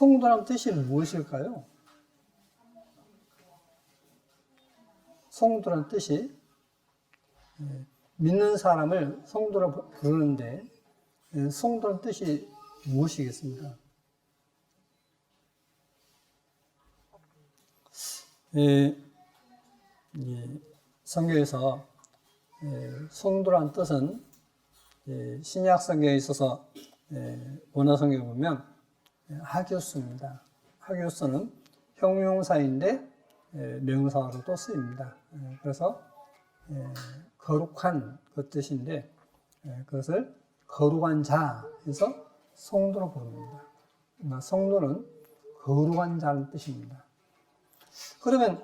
성도란 뜻이 무엇일까요? 성도란 뜻이 믿는 사람을 성도라 부르는데 성도란 뜻이 무엇이겠습니까? 성경에서 성도란 뜻은 신약 성경에 있어서 원어 성경에 보면 하교수입니다. 하교수는 형용사인데 명사로도 쓰입니다. 그래서 거룩한 그 뜻인데 그것을 거룩한 자 해서 성도로 부릅니다. 그러니까 성도는 거룩한 자라는 뜻입니다. 그러면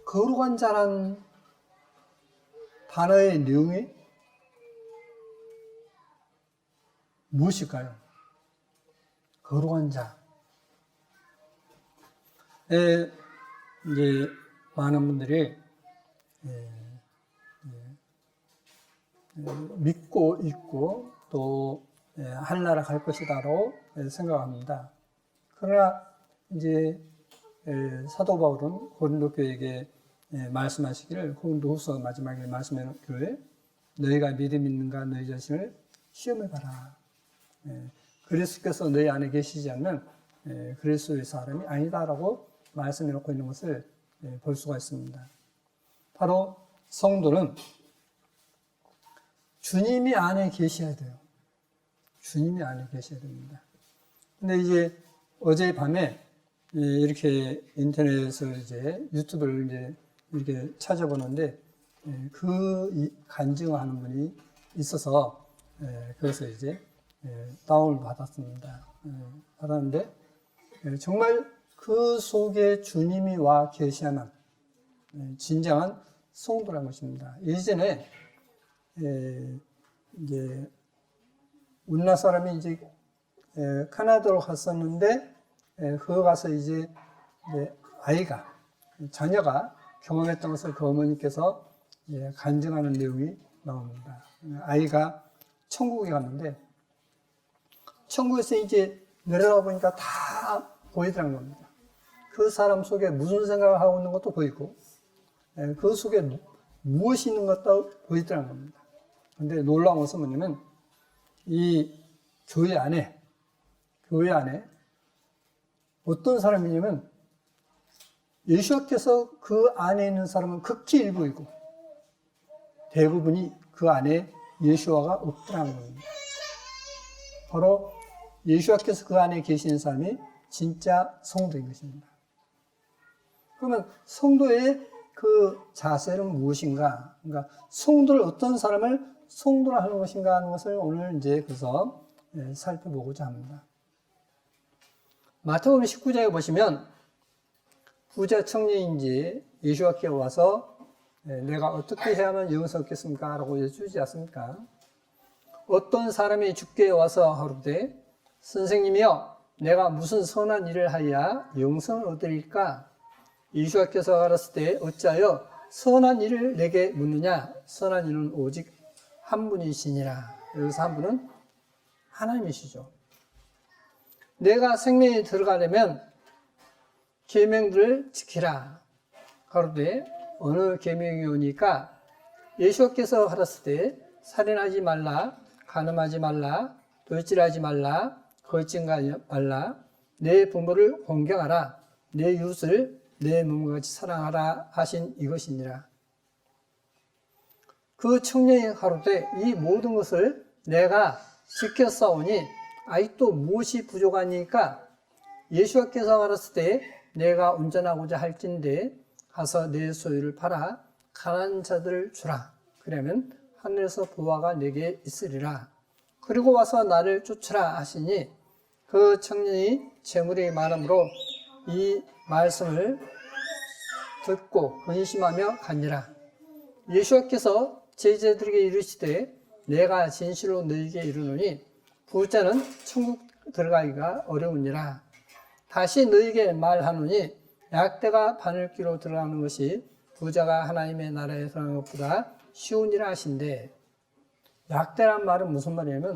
거룩한 자란 단어의 내용이 무엇일까요? 거룩한 자. 이제 많은 분들이 믿고 있고 또 하늘나라 갈 것이다라고 생각합니다. 그러나 이제 사도 바울은 고린도 교회에게 말씀하시기를 고린도후서 마지막에 말씀하는 교회 너희가 믿음 있는가 너희 자신을 시험해 봐라. 그리스도께서 너희 안에 계시지 않으면 그리스도의 사람이 아니다라고 말씀해 놓고 있는 것을 볼 수가 있습니다. 바로 성도는 주님이 안에 계셔야 돼요. 주님이 안에 계셔야 됩니다. 근데 이제 어젯밤에 이렇게 인터넷에서 이제 유튜브를 이제 이렇게 찾아보는데 그 간증하는 분이 있어서 그래서 이제 다운을 받았습니다. 받았는데 정말 그 속에 주님이 와 계셔야만 진정한 성도라는 것입니다. 예전에 이제 우리나라 사람이 이제 캐나다로 갔었는데 그거 가서 이제 아이가 자녀가 경험했던 것을 그 어머니께서 간증하는 내용이 나옵니다. 아이가 천국에 갔는데 천국에서 이제 내려가 보니까 다 보이더란 겁니다. 그 사람 속에 무슨 생각을 하고 있는 것도 보이고 그 속에 무엇이 있는 것도 보이더란 겁니다. 그런데 놀라운 것은 뭐냐면 이 교회 안에 어떤 사람이냐면 예수께서 그 안에 있는 사람은 극히 일부이고 대부분이 그 안에 예수와가 없더라는 겁니다. 바로 예수께서 그 안에 계시는 사람이 진짜 성도인 것입니다. 그러면 성도의 그 자세는 무엇인가? 그러니까 성도를 어떤 사람을 성도라 하는 것인가 하는 것을 오늘 이제 그래서 살펴보고자 합니다. 마태복음 19장에 보시면 부자 청년인지 예수께 와서 내가 어떻게 해야만 영생을 얻겠습니까? 라고 여쭈지 않습니까? 어떤 사람이 주께 와서 하루되 선생님이여 내가 무슨 선한 일을 하여야 영생을 얻으리까? 예수께서 가라사대 때 어찌하여 선한 일을 내게 묻느냐? 선한 일은 오직 한 분이시니라. 여기서 한 분은 하나님이시죠. 내가 생명에 들어가려면 계명들을 지키라. 가로되 어느 계명이 오니까 예수께서 하라사대 때 살인하지 말라, 간음하지 말라, 돌질하지 말라, 거짓말하지 말라, 내 부모를 공경하라, 내 이웃을 내 몸과 같이 사랑하라 하신 이것이니라. 그 청년이 가로되 이 모든 것을 내가 지켰사오니 아직도 무엇이 부족하니까? 예수께서 가라사대 때 내가 운전하고자 할진대 가서 내 소유를 팔아 가난한 자들을 주라. 그러면 하늘에서 보화가 내게 있으리라. 그리고 와서 나를 쫓으라 하시니 그 청년이 재물이 많으므로 이 말씀을 듣고 근심하며 가니라. 예수께서 제자들에게 이르시되 내가 진실로 너희에게 이르노니 부자는 천국 들어가기가 어려우니라. 다시 너희에게 말하노니 약대가 바늘귀로 들어가는 것이 부자가 하나님의 나라에 들어가는 것보다 쉬우니라 하신대. 약대란 말은 무슨 말이냐면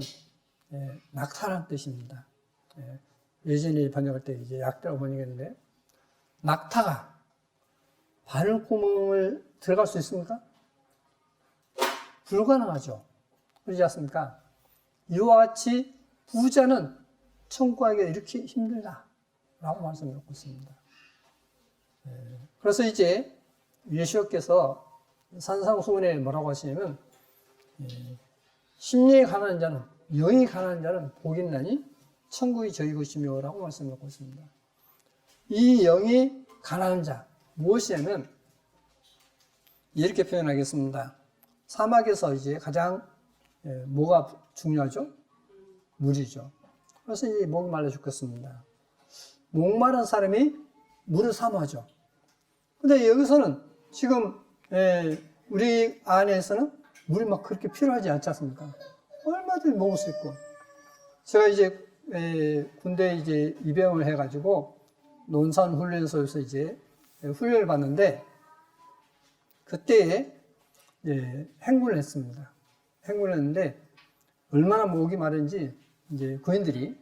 낙타라는 뜻입니다. 예전에 번역할 때 이제 약대로 번역했는데, 낙타가 바늘구멍을 들어갈 수 있습니까? 불가능하죠. 그러지 않습니까? 이와 같이 부자는 천국하기가 이렇게 힘들다라고 말씀하고 있습니다. 그래서 이제 예수께서 산상수훈에 뭐라고 하시냐면, 심령이 가난한 자는, 영이 가난한 자는 복이 있나니 천국이 저희 것이며 라고 말씀하고 있습니다. 이 영이 가난한 자, 무엇이냐면, 이렇게 표현하겠습니다. 사막에서 이제 가장 뭐가 중요하죠? 물이죠. 그래서 이제 목이 말라 죽겠습니다. 목마른 사람이 물을 사모하죠. 근데 여기서는 지금 우리 안에서는 물이 막 그렇게 필요하지 않지 않습니까? 얼마든지 먹을 수 있고. 제가 이제 군대 이제 입영을 해가지고 논산 훈련소에서 이제 훈련을 받는데 그때 행군을 했습니다. 행군을 했는데 얼마나 목이 마른지 이제 군인들이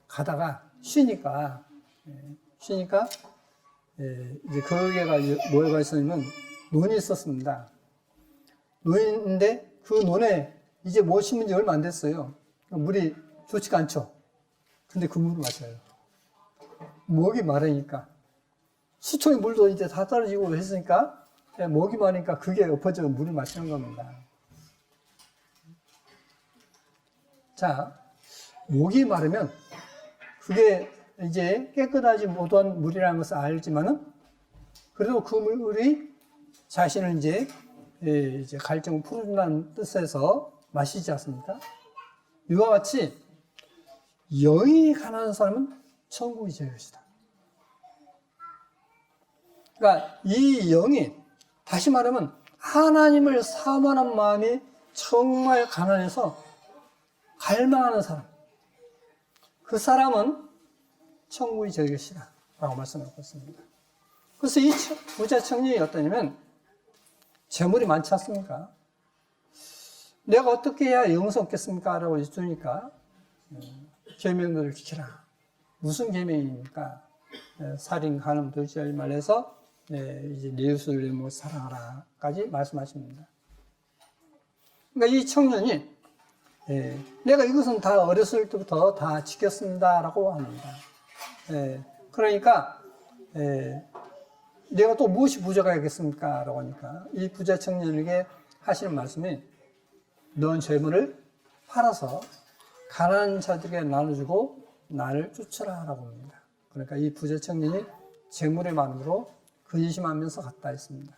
가다가 쉬니까 이제 거기가 뭐가 있었냐면 논이 있었습니다. 논인데 그 논에 이제 뭐 심은 지 얼마 안 됐어요. 물이 좋지가 않죠. 근데 그 물을 마셔요. 목이 마르니까. 수초의 물도 이제 다 떨어지고 했으니까 목이 마르니까 그게 엎어져 물을 마시는 겁니다. 자, 목이 마르면 그게 이제 깨끗하지 못한 물이라는 것을 알지만은 그래도 그 물이 자신을 이제 갈증을 풀어준다는 뜻에서 마시지 않습니까? 이와 같이 영이 가난한 사람은 천국이 제 것이다. 그러니까 이 영이 다시 말하면 하나님을 사모하는 마음이 정말 가난해서 갈망하는 사람, 그 사람은 천국이 제 것이다 라고 말씀하고 있습니다. 그래서 이 부자 청년이 어떠냐면 재물이 많지 않습니까? 내가 어떻게 해야 영성없겠습니까? 라고 주니까 계명들을 지키라. 무슨 계명입니까? 살인, 간음, 도주하지 말해서 이제 내 이웃을 내 몸을 사랑하라까지 말씀하십니다. 그러니까 이 청년이 내가 이것은 다 어렸을 때부터 다 지켰습니다라고 합니다. 그러니까 내가 또 무엇이 부자가 되겠습니까? 라고 하니까 이 부자 청년에게 하시는 말씀이 넌 재물을 팔아서 가난한 자들에게 나눠주고 나를 쫓으라 라고 합니다. 그러니까 이 부자 청년이 재물의 마음으로 근심하면서 갔다 했습니다.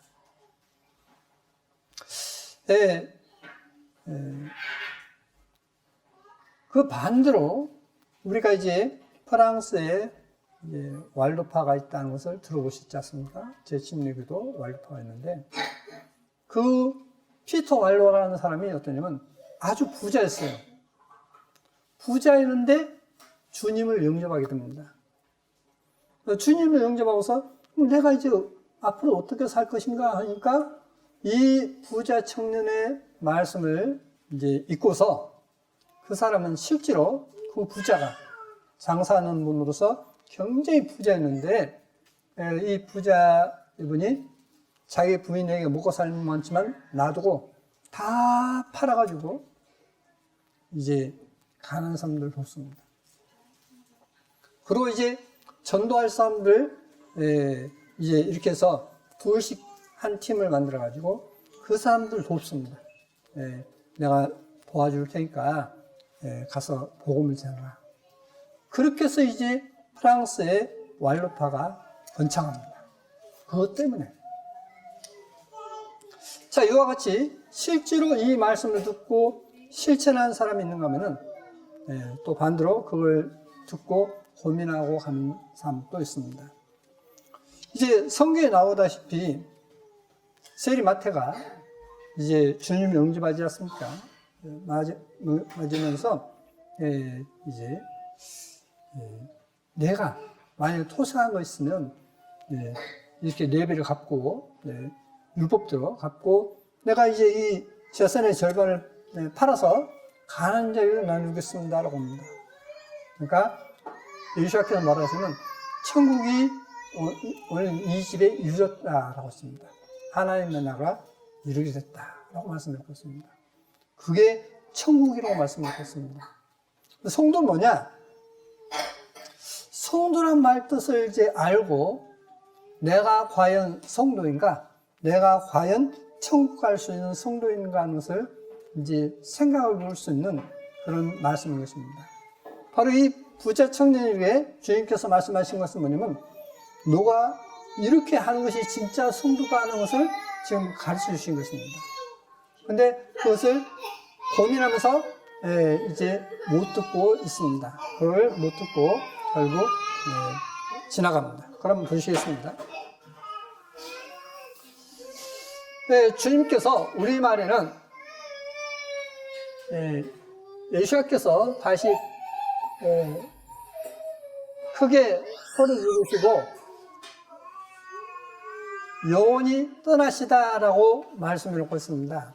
그 반대로 우리가 이제 프랑스에 왈도파가 있다는 것을 들어보셨지 않습니까? 제 침례교도 왈도파가 있는데 그 피터 왈도라는 사람이 어떠냐면 아주 부자였어요. 부자였는데 주님을 영접하게 됩니다. 주님을 영접하고서 내가 이제 앞으로 어떻게 살 것인가 하니까 이 부자 청년의 말씀을 이제 읽고서 그 사람은 실제로 그 부자가 장사하는 분으로서 굉장히 부자였는데 이 부자 이분이 자기 부인에게 먹고 살면 많지만 놔두고 다 팔아가지고 이제 가난한 사람들 돕습니다. 그리고 이제 전도할 사람들 이제 이렇게 해서 둘씩 한 팀을 만들어가지고 그 사람들 돕습니다. 내가 도와줄 테니까 가서 복음을 전하라. 그렇게 해서 이제 프랑스의 왈도파가 번창합니다. 그것 때문에. 자, 이와 같이 실제로 이 말씀을 듣고 실천하는 사람이 있는가 하면은 또 반대로 그걸 듣고 고민하고 가는 사람도 있습니다. 이제 성경에 나오다시피 세리마태가 이제 주님 영접하지 않습니까? 맞으면서 이제 내가 만약에 토생한 거 있으면 이렇게 예배를 갚고 율법대로 갚고 내가 이제 이 재산의 절반을 팔아서 가난한 자에게 나누겠습니다라고 합니다. 그러니까 예수님께서 뭐라고 하시면 천국이 오늘 이 집에 이루어졌다라고 했습니다. 하나님의 나라가 이루게 됐다라고 말씀드리고 있습니다. 그게 천국이라고 말씀드리고 있습니다. 성도는 뭐냐? 성도란 말 뜻을 이제 알고 내가 과연 성도인가? 내가 과연 천국 갈 수 있는 성도인가 하는 것을 이제 생각을 볼 수 있는 그런 말씀인 것입니다. 바로 이 부자 청년에게 주님께서 말씀하신 것은 뭐냐면 너가 이렇게 하는 것이 진짜 성도가 하는 것을 지금 가르쳐 주신 것입니다. 근데 그것을 고민하면서 이제 못 듣고 있습니다. 그걸 못 듣고 결국 지나갑니다. 그럼 보시겠습니다. 주님께서 우리말에는 예수님께서 다시 크게 소리 지르시고 영원히 떠나시다라고 말씀을 놓고 있습니다.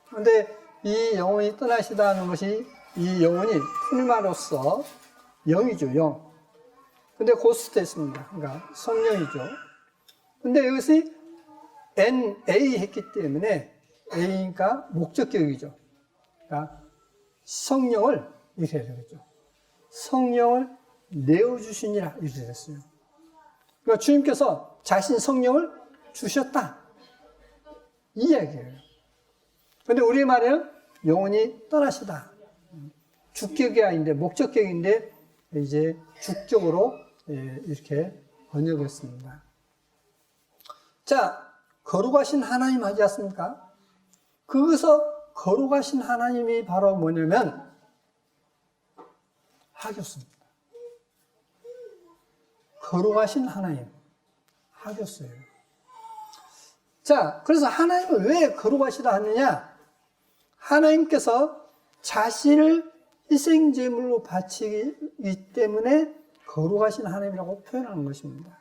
그런데 이 영원히 떠나시다는 것이 이 영혼이 풀마로서 영이죠, 영. 근데 고스트 있습니다. 그러니까 성령이죠. 근데 이것이 NA 했기 때문에 A니까 목적격이죠. 그러니까 성령을 이렇게 해야 되겠죠. 성령을 내어주시니라 이렇게 됐어요. 그러니까 주님께서 자신 성령을 주셨다. 이 이야기예요. 근데 우리 말에는 영원히 떠나시다. 주격이 아닌데, 목적격인데, 이제 주격으로 이렇게 번역했습니다. 자, 거룩하신 하나님 하지 않습니까? 거기서 거룩하신 하나님이 바로 뭐냐면, 하교수입니다. 거룩하신 하나님, 하교수예요. 자, 그래서 하나님을 왜 거룩하시다 하느냐? 하나님께서 자신을 희생제물로 바치기 때문에 거룩하신 하나님이라고 표현하는 것입니다.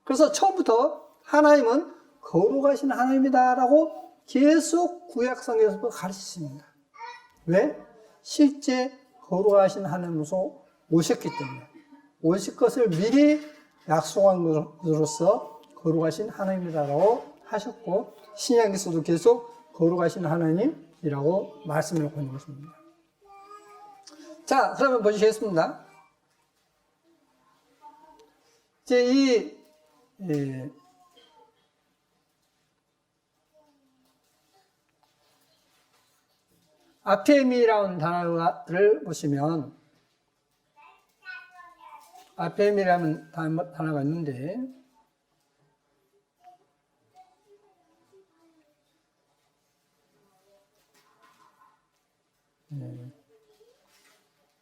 그래서 처음부터 하나님은 거룩하신 하나님이다라고 계속 구약성경에서 가르치십니다. 왜? 실제 거룩하신 하나님으로서 오셨기 때문에 오실 것을 미리 약속한 것으로서 거룩하신 하나님이라고 하셨고 신약에서도 계속 거룩하신 하나님이라고 말씀을 하고 있는 것입니다. 자, 그러면 보시겠습니다. 이제 아페미라는 단어를 보시면 아페미라는 단어가 있는데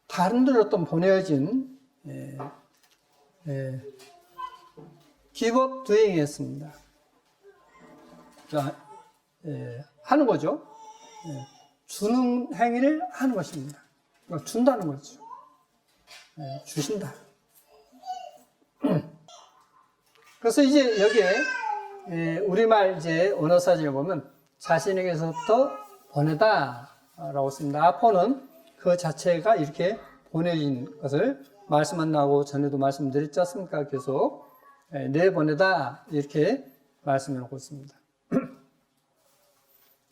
다른 데로 또 보내진 give up doing이었습니다. 하는 거죠. 주는 행위를 하는 것입니다. 그러니까 준다는 거죠. 주신다. 그래서 이제 여기에 우리말 이제 언어사전에 보면 자신에게서부터 보내다라고 씁니다. 아포는 그 자체가 이렇게 보내진 것을 말씀 안 나오고 전에도 말씀드렸지 않습니까? 계속 내보내다 이렇게 말씀을 하고 있습니다.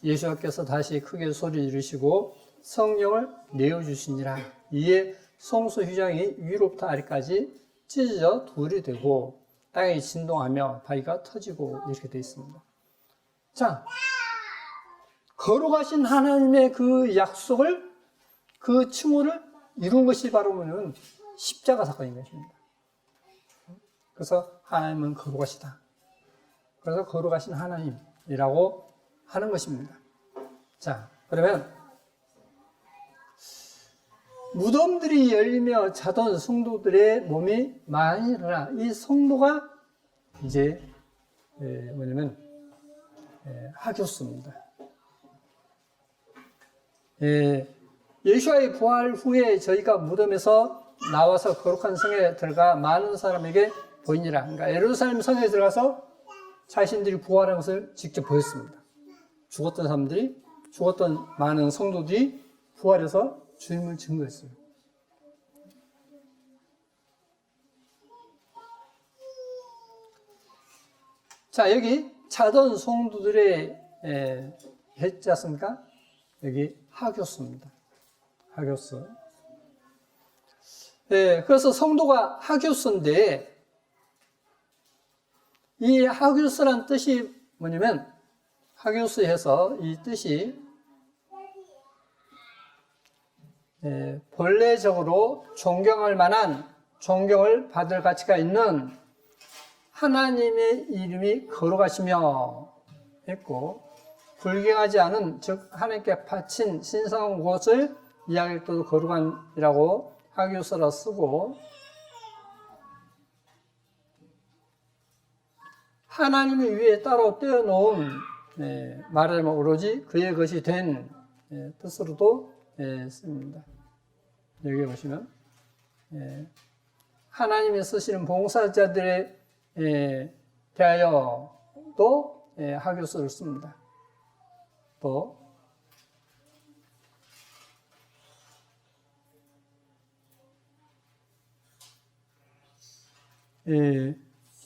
예수께서 다시 크게 소리 지르시고 성령을 내어주시니라. 이에 성소 휘장이 위로부터 아래까지 찢어져 둘이 되고 땅이 진동하며 바위가 터지고 이렇게 되어 있습니다. 자, 거룩하신 하나님의 그 약속을 그 칭호를 이룬 것이 바로 뭐냐면 십자가 사건인 것입니다. 그래서 하나님은 거룩하시다. 그래서 거룩하신 하나님이라고 하는 것입니다. 자, 그러면 무덤들이 열리며 자던 성도들의 몸이 많이 일어나 이 성도가 이제 뭐냐면 하교수입니다. 예수와의 부활 후에 저희가 무덤에서 나와서 거룩한 성에 들어가 많은 사람에게 보이니라. 그러니까 예루살렘 성에 들어가서 자신들이 부활한 것을 직접 보였습니다. 죽었던 사람들이, 죽었던 많은 성도들이 부활해서 주님을 증거했어요. 자, 여기 자던 성도들의 했지 않습니까? 여기 하교수입니다. 하교수. 그래서 성도가 하교수인데, 이 하교수란 뜻이 뭐냐면, 하교수에서 이 뜻이 본래적으로 존경할 만한, 존경을 받을 가치가 있는 하나님의 이름이 거룩하시며 했고, 불경하지 않은, 즉 하나님께 바친 신성한 곳을 이야기할 때도 거룩한이라고 하교서라 쓰고, 하나님의 위에 따로 떼어놓은, 말하자면 오로지 그의 것이 된 뜻으로도 씁니다. 여기 보시면 하나님이 쓰시는 봉사자들에 대하여도 하교서를 씁니다. 또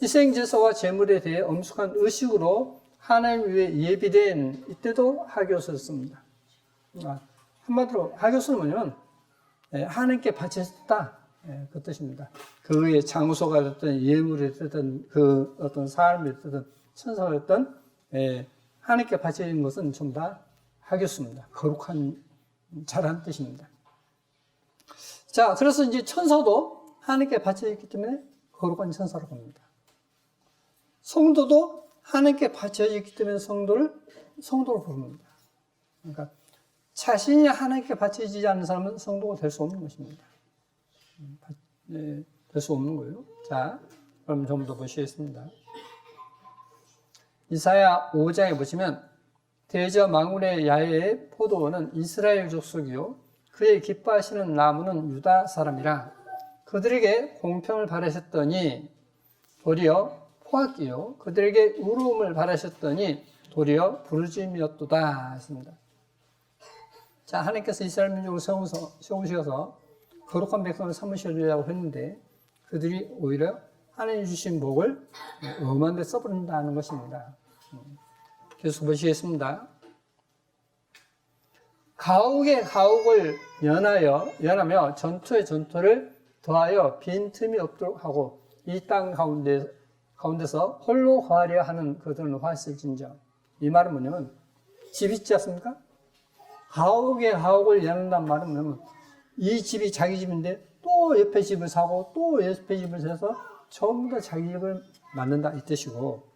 희생제사와 제물에 대해 엄숙한 의식으로 하나님 위에 예비된 이때도 하교서를 씁니다. 한마디로 하교서는 뭐냐면 하나님께 바쳤다, 그 뜻입니다. 그의 장소가 됐든 예물이 됐든 그 어떤 삶이 됐든 천사가 됐든 하나님께 바쳐진 것은 전부 다 하교서입니다. 거룩한 잘한 뜻입니다. 자, 그래서 이제 천사도 하나님께 바쳐졌기 때문에 거룩한 천사로 봅니다. 성도도 하나님께 바쳐졌기 때문에 성도로 부릅니다. 그러니까 자신이 하나님께 바쳐지지 않는 사람은 성도가 될 수 없는 것입니다. 될 수 없는 거예요. 자, 그럼 좀 더 보시겠습니다. 이사야 5장에 보시면 대저 망군의 야외의 포도원은 이스라엘 족속이요 그의 기뻐하시는 나무는 유다 사람이라. 그들에게 공평을 바라셨더니 도리어 포악이요 그들에게 의로움을 바라셨더니 도리어 부르짖음이었도다 했습니다. 자, 하나님께서 이스라엘 민족을 세우셔서 거룩한 백성을 삼으시려고 했는데 그들이 오히려 하나님 주신 복을 엄한 데 써버린다는 것입니다. 계속 보시겠습니다. 가옥에 가옥을 연하며 전투에 전투를 더하여 빈틈이 없도록 하고 이 땅 가운데서 홀로 거하려 하는 그들은 화했을진저. 이 말은 뭐냐면 집 있지 않습니까? 가옥에 가옥을 연한다는 말은 뭐냐면 이 집이 자기 집인데 또 옆에 집을 사고 또 옆에 집을 사서 전부 다 자기 집을 만든다 이 뜻이고,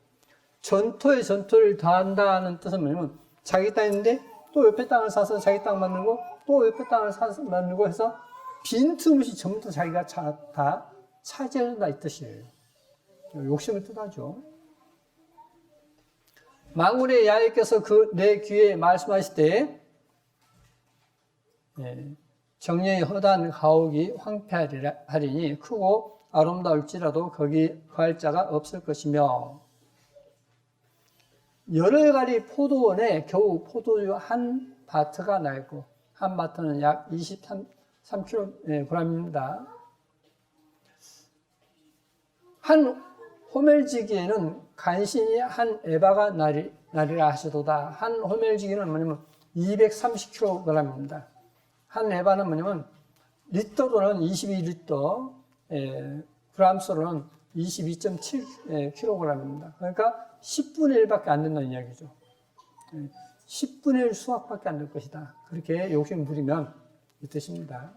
전토에 전토를 더한다는 뜻은 뭐냐면 자기 땅인데 또 옆에 땅을 사서 자기 땅 만들고 또 옆에 땅을 사서 만들고 해서 빈틈없이 전부 다 자기가 다 차지한다 이 뜻이에요. 욕심을 뜻하죠. 만군의 야훼께서 내 귀에 말씀하실 때 정령이 허다한 가옥이 황폐하리니 크고 아름다울지라도 거기 거할 자가 없을 것이며, 여러 가지 포도원에 겨우 포도주 한 바트가 나 있고 한 바트는 약 23kg입니다. 한 호멜지기에는 간신히 한 에바가 나리라 하시도다. 한 호멜지기는 뭐냐면 230kg입니다. 한 에바는 뭐냐면 리터로는 22리터, 그람수로는 22.7kg입니다. 그러니까 10분의 1밖에 안 된다는 이야기죠. 10분의 1 수확밖에 안 될 것이다. 그렇게 욕심 부리면 이 뜻입니다.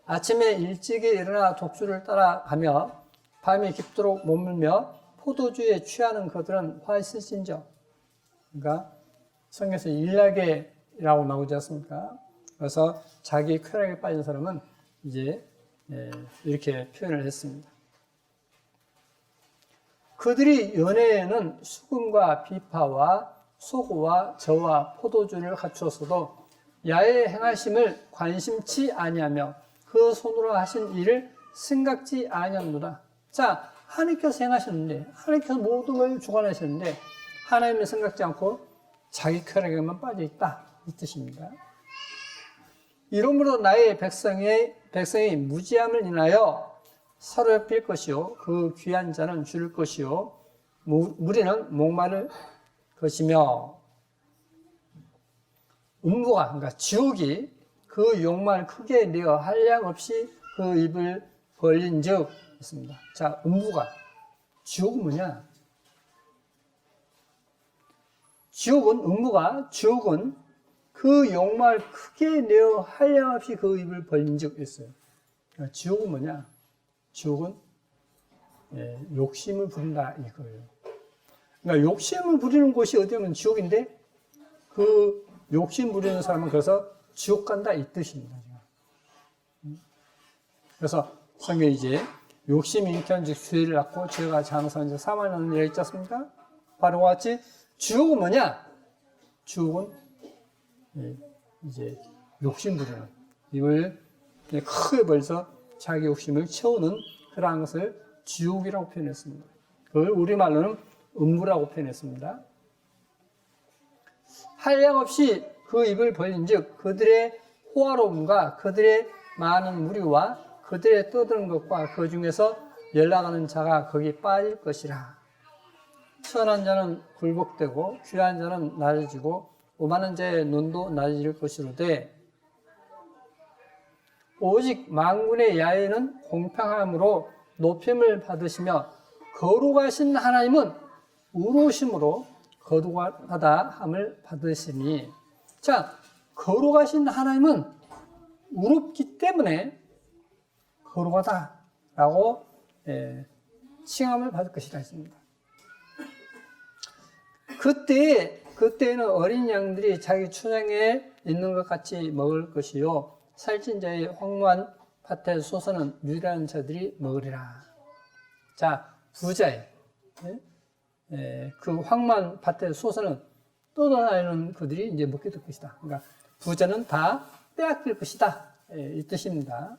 아침에 일찍이 일어나 독수를 따라가며 밤이 깊도록 머물며 포도주에 취하는 그들은 화있을진저. 그러니까 성경에서 일나게라고 나오지 않습니까? 그래서 자기 쾌락에 빠진 사람은 이제 이렇게 표현을 했습니다. 그들이 연회에는 수금과 비파와 소고와 저와 포도주를 갖추었어도 야훼 행하심을 관심치 아니하며 그 손으로 하신 일을 생각지 아니하노라. 자, 하나님께서 행하셨는데, 하나님께서 모든 걸 주관하셨는데 하나님을 생각지 않고 자기 쾌락에만 빠져 있다 이 뜻입니다. 이러므로 나의 백성이 무지함을 인하여 사로잡힐 것이요 그 귀한 자는 줄일 것이요 무리는 목마를 것이며 음부가 그러니까 지옥이 그 욕망을 크게 내어 한량없이 그 입을 벌린즉 있습니다. 자, 음부가 지옥은 뭐냐? 지옥은 그 욕망을 크게 내어 한량없이 그 입을 벌린즉 있어요. 그러니까 지옥은 뭐냐? 지옥은 욕심을 부린다 이거예요. 그러니까 욕심을 부리는 곳이 어디면 지옥인데 그 욕심 부리는 사람은 그래서 지옥 간다 이 뜻입니다. 그래서 성경에 이제 욕심이 인견즉 죄를 낳고 죄가 장사한 즉 사망하는 일이 있지 않습니까? 바로 같이 지옥은 뭐냐? 지옥은 이제 욕심 부리는 입을 크게 벌려서 자기 욕심을 채우는 그러한 것을 지옥이라고 표현했습니다. 그걸 우리말로는 음부라고 표현했습니다. 한량없이 그 입을 벌린즉 그들의 호화로움과 그들의 많은 무리와 그들의 떠드는 것과 그 중에서 연락하는 자가 거기 빠질 것이라. 선한 자는 굴복되고 귀한 자는 낮아지고 오만한 자의 눈도 낮아질 것이로되 오직 만군의 야훼는 공평함으로 높임을 받으시며 거룩하신 하나님은 의로우심으로 거룩하다 함을 받으시니. 자, 거룩하신 하나님은 의롭기 때문에 거룩하다라고 칭함을 받을 것이라 했습니다. 그때에는 어린 양들이 자기 초장에 있는 것 같이 먹을 것이요 살찐 자의 황무한 밭의 소선은 유일한 자들이 먹으리라. 자, 부자의 그 황무한 밭의 소선은 떠돌아다니는 그들이 이제 먹게 될 것이다. 그러니까 부자는 다 빼앗길 것이다. 이 뜻입니다.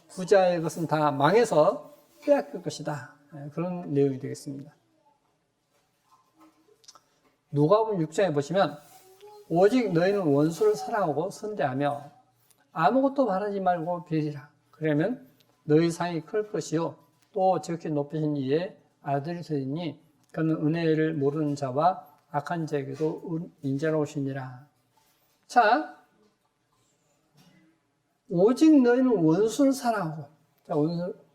부자의 것은 다 망해서 빼앗길 것이다. 그런 내용이 되겠습니다. 누가복음 6장에 보시면 오직 너희는 원수를 사랑하고 선대하며 아무것도 바라지 말고 빌리라. 그러면 너희 상이 클 것이요 또 지극히 높으신 이의 아들이 되니 그는 은혜를 모르는 자와 악한 자에게도 인자로우시니라. 자, 오직 너희는 원수를 사랑하고, 자,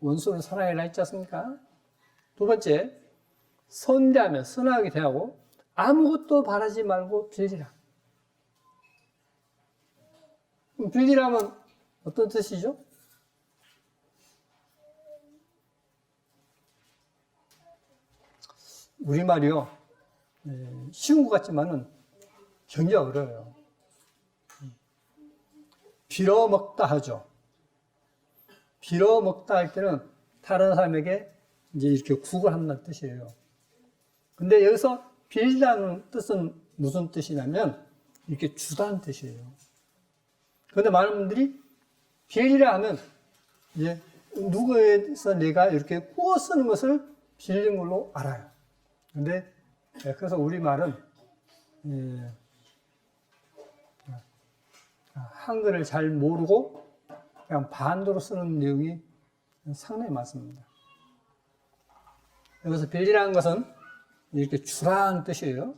원수를 사랑해라 했지 않습니까? 두 번째, 선대하며 선하게 대하고 아무것도 바라지 말고 빌리라. 빌리라면 어떤 뜻이죠? 우리말이요, 쉬운 것 같지만은 굉장히 어려워요. 빌어먹다 하죠. 빌어먹다 할 때는 다른 사람에게 이제 이렇게 구걸한다는 뜻이에요. 근데 여기서 빌리라는 뜻은 무슨 뜻이냐면 이렇게 주다는 뜻이에요. 그런데 많은 분들이 빌리라 하면 이제 누구에서 내가 이렇게 꾸어 쓰는 것을 빌린 걸로 알아요. 근데 그래서 우리말은 한글을 잘 모르고 그냥 반도로 쓰는 내용이 상당히 많습니다. 여기서 빌리라는 것은 이렇게 주라는 뜻이에요.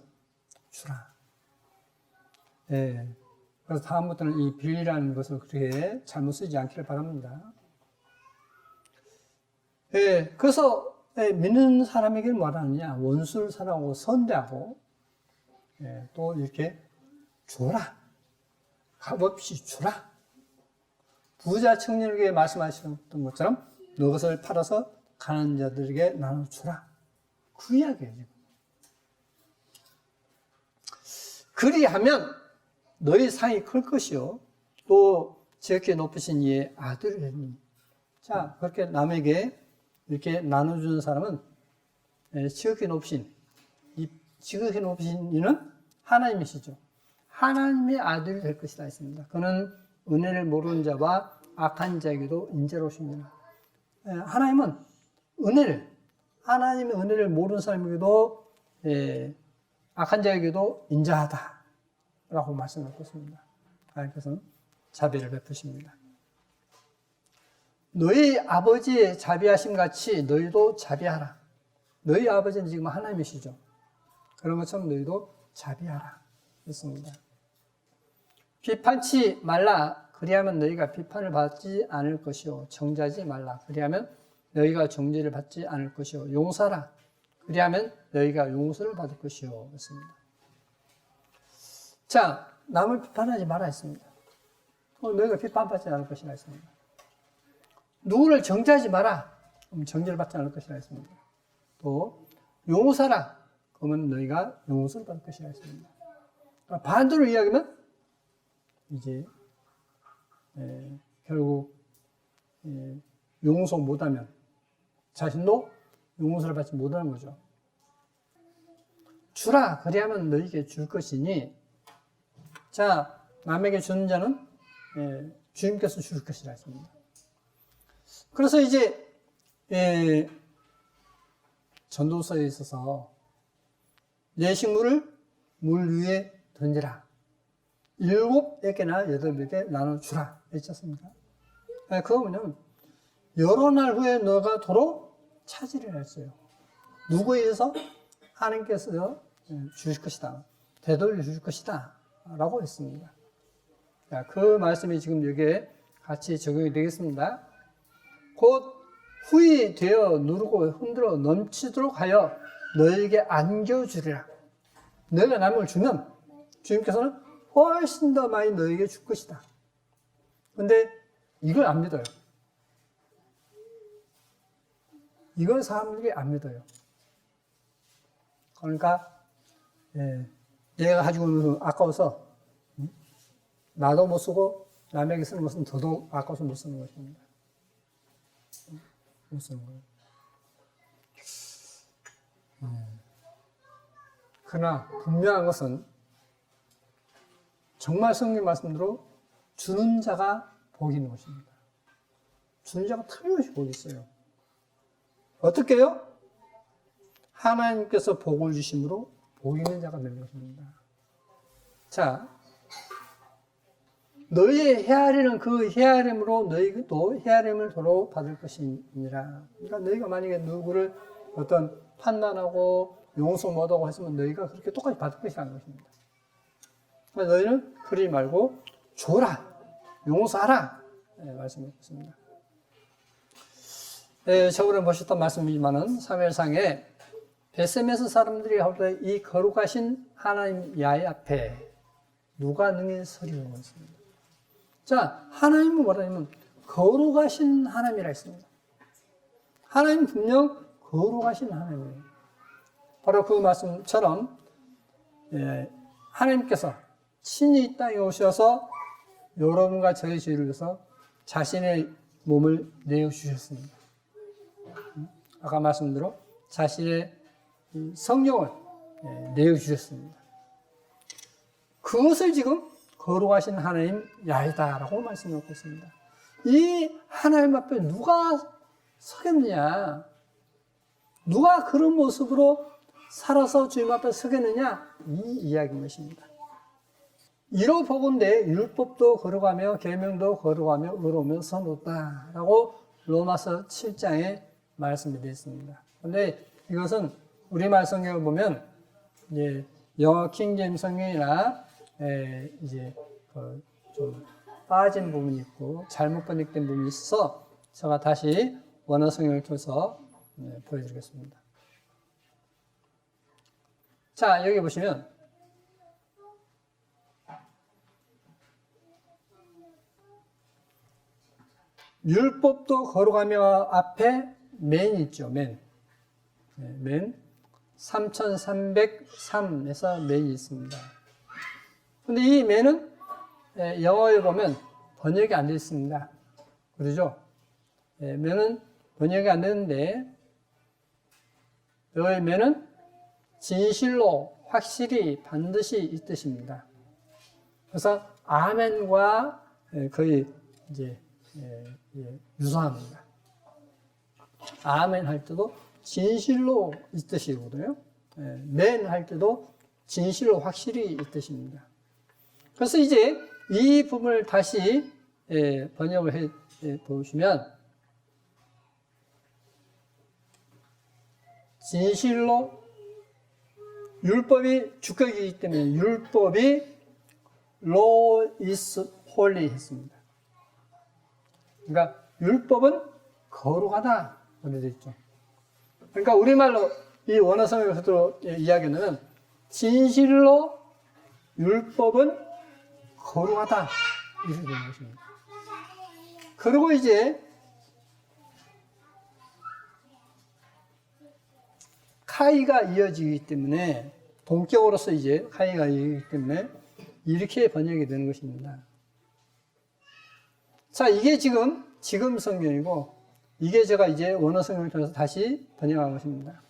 주라. 그래서 다음부터는 이 빌리라는 것을 그렇게 잘못 쓰지 않기를 바랍니다. 그래서 믿는 사람에게 뭐라느냐? 원수를 사랑하고 선대하고 또 이렇게 주라. 값없이 주라. 부자 청년에게 말씀하셨던 것처럼 너것을 팔아서 가난한 자들에게 나눠주라. 그 이야기예요. 그리하면 너희 상이 클 것이요 또 지극히 높으신 이의 아들이 되니. 자, 그렇게 남에게 이렇게 나눠주는 사람은 지극히 높으신 이는 하나님이시죠. 하나님의 아들이 될 것이다 했습니다. 그는 은혜를 모르는 자와 악한 자에게도 인자로우십니다. 하나님의 은혜를 모르는 사람에게도 악한 자에게도 인자하다라고 말씀하고 있습니다. 하나님께서는 자비를 베푸십니다. 너희 아버지의 자비하심 같이 너희도 자비하라. 너희 아버지는 지금 하나님이시죠. 그런 것처럼 너희도 자비하라 했습니다. 비판치 말라. 그리하면 너희가 비판을 받지 않을 것이요. 정죄하지 말라. 그리하면 너희가 정죄를 받지 않을 것이요. 용서하라. 그리하면 너희가 용서를 받을 것이요. 했습니다. 자, 남을 비판하지 말라 했습니다. 너희가 비판받지 않을 것이라 했습니다. 누구를 정죄하지 마라. 그럼 정죄를 받지 않을 것이라 했습니다. 또 용서하라. 그러면 너희가 용서를 받을 것이라 했습니다. 반대로 이야기하면 이제 결국 용서 못하면 자신도 용서를 받지 못하는 거죠. 주라. 그리하면 너희에게 줄 것이니 자, 남에게 주는 자는 주님께서 줄 것이라 했습니다. 그래서 이제 전도서에 있어서 내 식물을 물 위에 던지라. 7에게나 8에게 나눠주라. 했지 않습니까? 그거 뭐냐면 여러 날 후에 너가 도로 차지를 했어요. 누구에 의해서? 하나님께서 주실 것이다. 되돌려 주실 것이다. 라고 했습니다. 자, 그 말씀이 지금 여기에 같이 적용이 되겠습니다. 곧 후이 되어 누르고 흔들어 넘치도록 하여 너에게 안겨주리라. 너희가 남을 주면 주님께서는 훨씬 더 많이 너에게 줄 것이다. 근데 이걸 안 믿어요. 이걸 사람들이 안 믿어요. 그러니까 내가 가지고 있는 것은 아까워서 나도 못 쓰고 남에게 쓰는 것은 더더욱 아까워서 못 쓰는 것입니다. 못 쓰는 거예요. 그러나 분명한 것은 정말 성경 말씀대로 주는 자가 복이 있는 것입니다. 주는 자가 틀림없이 복이 있어요. 어떻게 해요? 하나님께서 복을 주심으로 복 있는 자가 되는 것입니다. 자, 너희의 헤아리는 그 헤아림으로 너희도 헤아림을 도로 받을 것이니라. 그러니까 너희가 만약에 누구를 어떤 판단하고 용서 못하고 했으면 너희가 그렇게 똑같이 받을 것이라는 것입니다. 그러니까 너희는 그러지 말고 줘라, 용서하라 말씀했습니다. 저번에 보셨던 말씀이지만은 사무엘상에 베세메스 사람들이 할 때 이 거룩하신 하나님 야훼 앞에 누가 능히 서리라고 했습니다. 자, 하나님은 뭐라냐면 거룩하신 하나님이라 했습니다. 하나님 분명 거룩하신 하나님이에요. 바로 그 말씀처럼 하나님께서 친히 이 땅에 오셔서 여러분과 저의 죄를 위해서 자신의 몸을 내어주셨습니다. 아까 말씀대로 자신의 성령을 내어주셨습니다. 그것을 지금 거룩하신 하나님 야훼다라고 말씀하고 있습니다. 이 하나님 앞에 누가 서겠느냐? 누가 그런 모습으로 살아서 주님 앞에 서겠느냐? 이 이야기인 것입니다. 이로 보건대 율법도 거룩하며 계명도 거룩하며 의로우며 선없다라고 로마서 7장에 말씀이 되어 있습니다. 그런데 이것은 우리말 성경을 보면 이제 영어 킹제임스 성경이나 이제 좀 빠진 부분이 있고 잘못 번역된 부분이 있어서 제가 다시 원어 성경을 통해서 보여드리겠습니다. 자, 여기 보시면 율법도 거룩하며 앞에 맨이 있죠. 맨 3303에서 맨이 있습니다. 근데 이 맨은 영어에 보면 번역이 안 되어 있습니다. 그러죠? 맨은 번역이 안 되는데 여기 맨은 진실로 확실히 반드시 이 뜻입니다. 그래서 아멘과 거의 이제 유사합니다. 아멘 할 때도 진실로 이 뜻이거든요. 맨 할 때도 진실로 확실히 이 뜻입니다. 그래서 이제 이 부분을 다시 번역을 해 보시면 진실로 율법이 주격이기 때문에 율법이 law is holy 했습니다. 그러니까 율법은 거룩하다 이렇게 되어 있죠. 그러니까 우리말로 이 원어성에서도 이야기하는 진실로 율법은 거룩하다 이렇게 되는 것입니다. 그리고 이제 카이가 이어지기 때문에 동격으로서 이제 카이가 이어지기 때문에 이렇게 번역이 되는 것입니다. 자, 이게 지금 성경이고 이게 제가 이제 원어 성경을 통해서 다시 번역한 것입니다.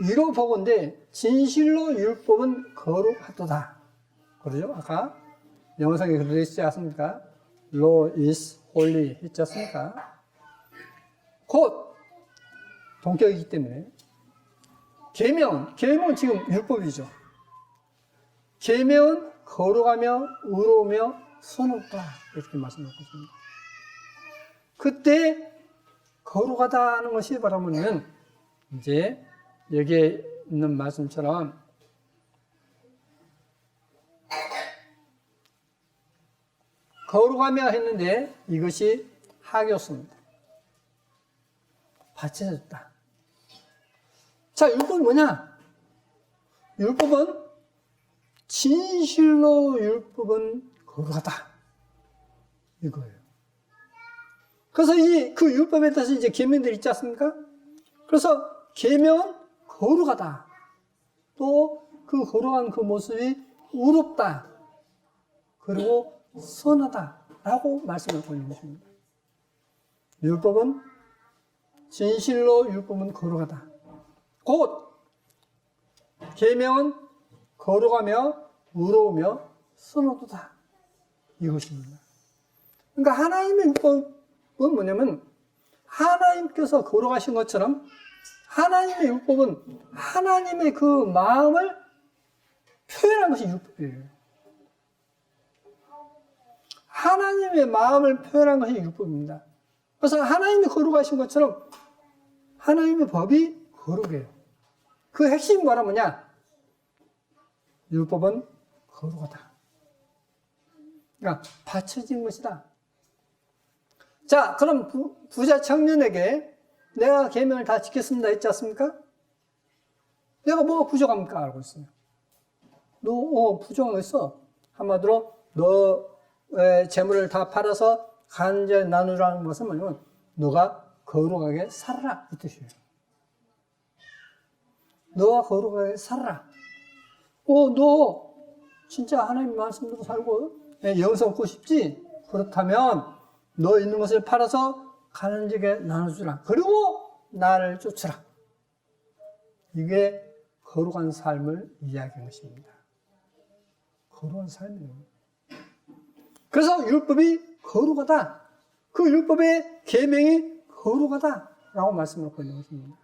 이로 보건대 진실로 율법은 거룩하도다. 그러죠? 아까 영어 성경에 그렇게 했지 않습니까? Law is holy 했지 않습니까? 곧 동격이기 때문에 계명은 지금 율법이죠. 계명은 거룩하며 의로우며 선없다 이렇게 말씀하고 있습니다. 그때 거룩하다는 것이 바라보면 이제 여기에 있는 말씀처럼 거룩하며 했는데 이것이 하교습니다. 받쳐졌다. 자, 율법은 뭐냐? 율법은 진실로 율법은 거룩하다. 이거예요. 그래서 그 율법에 따라서 이제 계명들이 있지 않습니까? 그래서 계명은 거룩하다. 또 그 거룩한 그 모습이 의롭다. 그리고 선하다. 라고 말씀하고 있는 것입니다. 율법은 진실로 율법은 거룩하다. 곧 계명은 거룩하며 의로우며 선하도다. 이것입니다. 그러니까 하나님의 율법은 뭐냐면 하나님께서 거룩하신 것처럼 하나님의 율법은 하나님의 그 마음을 표현한 것이 율법이에요. 하나님의 마음을 표현한 것이 율법입니다. 그래서 하나님이 거룩하신 것처럼 하나님의 법이 거룩해요. 그 핵심이 뭐냐? 율법은 거룩하다. 그러니까 받쳐진 것이다. 자, 그럼 부자 청년에게 내가 계명을 다 지켰습니다 했지 않습니까? 내가 뭐가 부족합니까? 알고 있어요. 너 부족한 거 있어. 한마디로 너의 재물을 다 팔아서 간절히 나누라는 것은 뭐냐면 너가 거룩하게 살아라 이 뜻이에요. 너가 거룩하게 살아라. 너 진짜 하나님 말씀대로 살고 영생 얻고 싶지? 그렇다면 너 있는 것을 팔아서 가는 자에게 나눠주라. 그리고 나를 쫓으라. 이게 거룩한 삶을 이야기하는 것입니다. 거룩한 삶이에요. 그래서 율법이 거룩하다. 그 율법의 계명이 거룩하다라고 말씀을 하고 있는 것입니다.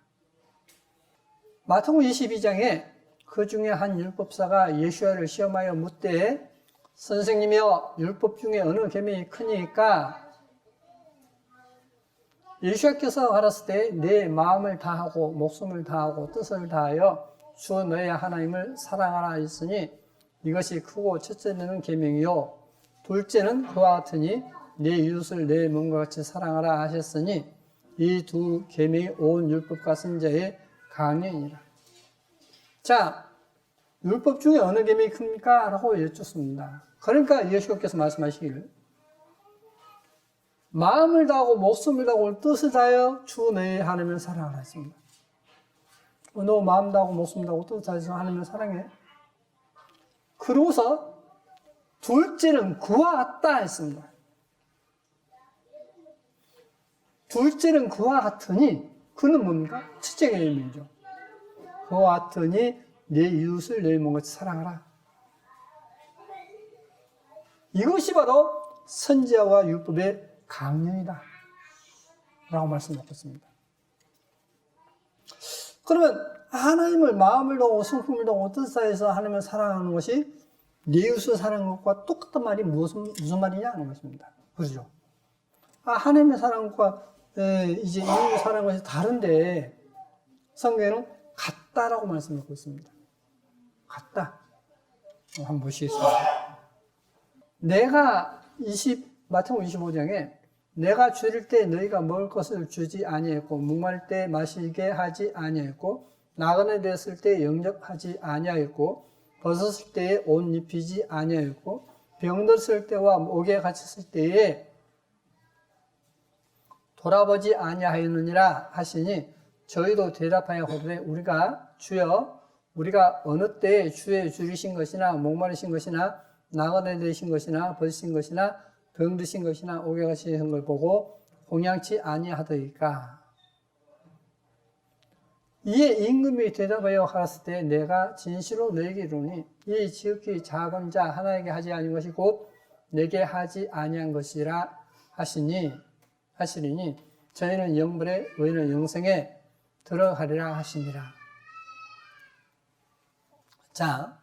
마태복음 22장에 그 중에 한 율법사가 예수야를 시험하여 묻되 선생님이여 율법 중에 어느 계명이 크니까 예수야께서 가라사대 때 내 마음을 다하고 목숨을 다하고 뜻을 다하여 주 너의 하나님을 사랑하라 했으니 이것이 크고 첫째는 계명이요 둘째는 그와 같으니 내 이웃을 내 몸과 같이 사랑하라 하셨으니 이 두 계명이 온 율법과 선지자의 강령이니라. 자, 율법 중에 어느 계명이 큽니까? 라고 여쭙습니다. 그러니까 예수께서 말씀하시기를 마음을 다하고 목숨을 다하고 뜻을 다하여 주 너의 하나님을 사랑하라 했습니다. 너 마음 다하고 목숨 다하고 뜻을 다해서 하나님을 사랑해. 그러고서 둘째는 그와 같다 했습니다. 둘째는 그와 같으니 그는 뭡니까? 첫째 계명이죠. 그와 같으니 내 이웃을 내 몸같이 사랑하라. 이것이 바로 선지자와 율법의 강령이다 라고 말씀하고 있습니다. 그러면 하나님을 마음을 다하고 성품을 다하고 뜻을 다해서 하나님을 사랑하는 것이 내 이웃을 사랑하는 것과 똑같은 말이 무슨 말이냐 하는 것입니다. 그렇죠? 하나님의 사랑과 이제 이웃을 사랑하는 것이 다른데 성경에는 같다라고 말씀하고 있습니다. 같다. 한번 보시겠습니다. 내가 마태복음 25장에 내가 줄일 때 너희가 먹을 것을 주지 아니했고 목마를 때 마시게 하지 아니했고 나그네 되었을 때 영접하지 아니하였고 벗었을 때에 옷 입히지 아니하였고 병들었을 때와 옥에 갇혔을 때에 돌아보지 아니하였느니라 하시니 저희도 대답하여 거두되 우리가 주여 우리가 어느 때에 주의 줄이신 것이나 목마르신 것이나 나그네 되신 것이나 벗으신 것이나 병드신 것이나 옥에 갇히신 걸 보고 공양치 아니하더이까. 이에 임금이 대답하여 가라사대 때 내가 진실로 너에게 이르노니 이 지극히 작은 자 하나에게 하지 아니한 것이 곧 내게 하지 아니한 것이라 하시리니 저희는 영벌에 너희는 영생에 들어가리라 하시니라. 자,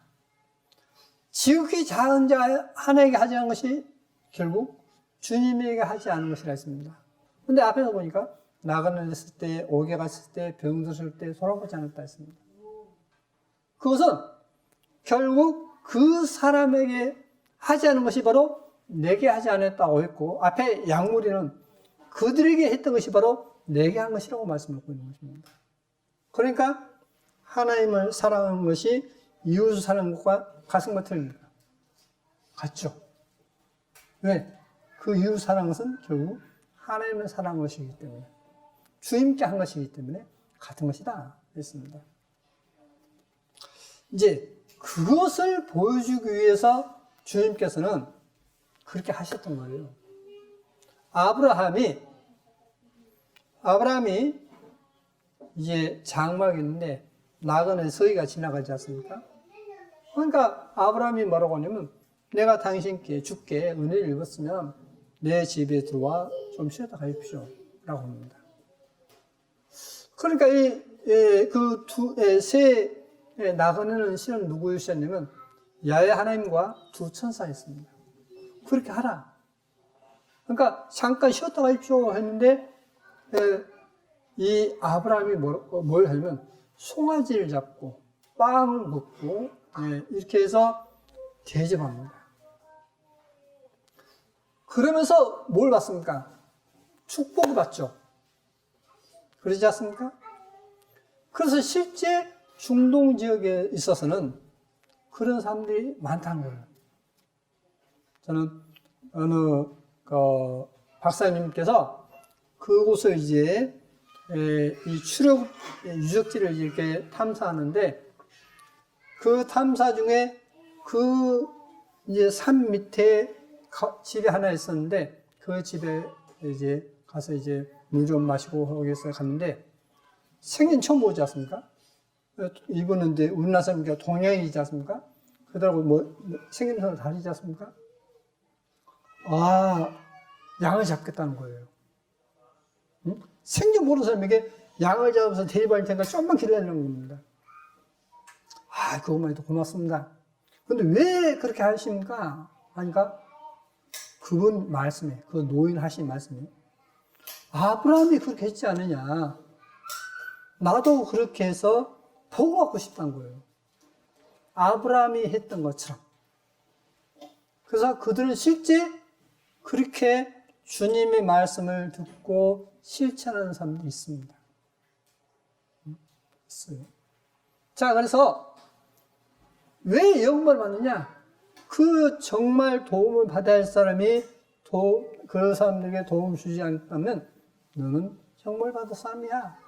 지극히 작은 자 하나에게 하지 않은 것이 결국 주님에게 하지 않은 것이라 했습니다. 근데 앞에서 보니까 나그네 됐을 때, 옥에 갔을 때, 병들었을 때 돌아보지 않았다 했습니다. 그것은 결국 그 사람에게 하지 않은 것이 바로 내게 하지 않았다고 했고 앞에 양무리는 그들에게 했던 것이 바로 내게 한 것이라고 말씀하고 있는 것입니다. 그러니까 하나님을 사랑하는 것이 이웃을 사랑하는 것과 같은 것 틀립니다. 같죠? 왜? 그 이웃 사랑은 결국 하나님을 사랑한 것이기 때문에 주님께 한 것이기 때문에 같은 것이다 했습니다. 이제 그것을 보여주기 위해서 주님께서는 그렇게 하셨던 거예요. 아브라함이 이제 장막이 있는데 나그네 서기가 지나가지 않습니까? 그러니까 아브라함이 뭐라고 하냐면 내가 당신께 주께 은혜를 입었으면 내 집에 들어와 좀 쉬었다 가십시오 라고 합니다. 그러니까 세 나그네는 실은 누구였냐면 야훼 하나님과 두 천사였습니다. 그렇게 하라. 그러니까 잠깐 쉬었다 가십시오 했는데 이 아브라함이 뭘 하냐면 송아지를 잡고 빵을 굽고 이렇게 해서 대접합니다. 그러면서 뭘 받습니까? 축복을 받죠. 그러지 않습니까? 그래서 실제 중동 지역에 있어서는 그런 사람들이 많다는 거예요. 저는 어느 박사님께서 그곳을 이제 이 출애굽 유적지를 이렇게 탐사하는데 그 탐사 중에 그 이제 산 밑에 집이 하나 있었는데 그 집에 이제 가서 이제 물 좀 마시고 거기서 갔는데 생긴 처음 보지 않습니까? 이분은 이제 우리나라 사람이니까 동양이지 않습니까? 그러고 생김새가 다르지 않습니까? 양을 잡겠다는 거예요. 응? 생전 모르는 사람에게 양을 잡아서 대입할 테니까 조금만 기다리는 겁니다. 그것만 해도 고맙습니다. 근데 왜 그렇게 하십니까? 하니까 그분 말씀에, 그 노인 하신 말씀에 아브라함이 그렇게 했지 않느냐. 나도 그렇게 해서 보고 받고 싶다는 거예요. 아브라함이 했던 것처럼. 그래서 그들은 실제 그렇게 주님의 말씀을 듣고 실천하는 사람들이 있습니다. 있어요. 자, 그래서 왜 영벌 받느냐? 그 정말 도움을 받아야 할 사람이 그 사람들에게 도움을 주지 않다면 너는 형벌 받을 사람이야.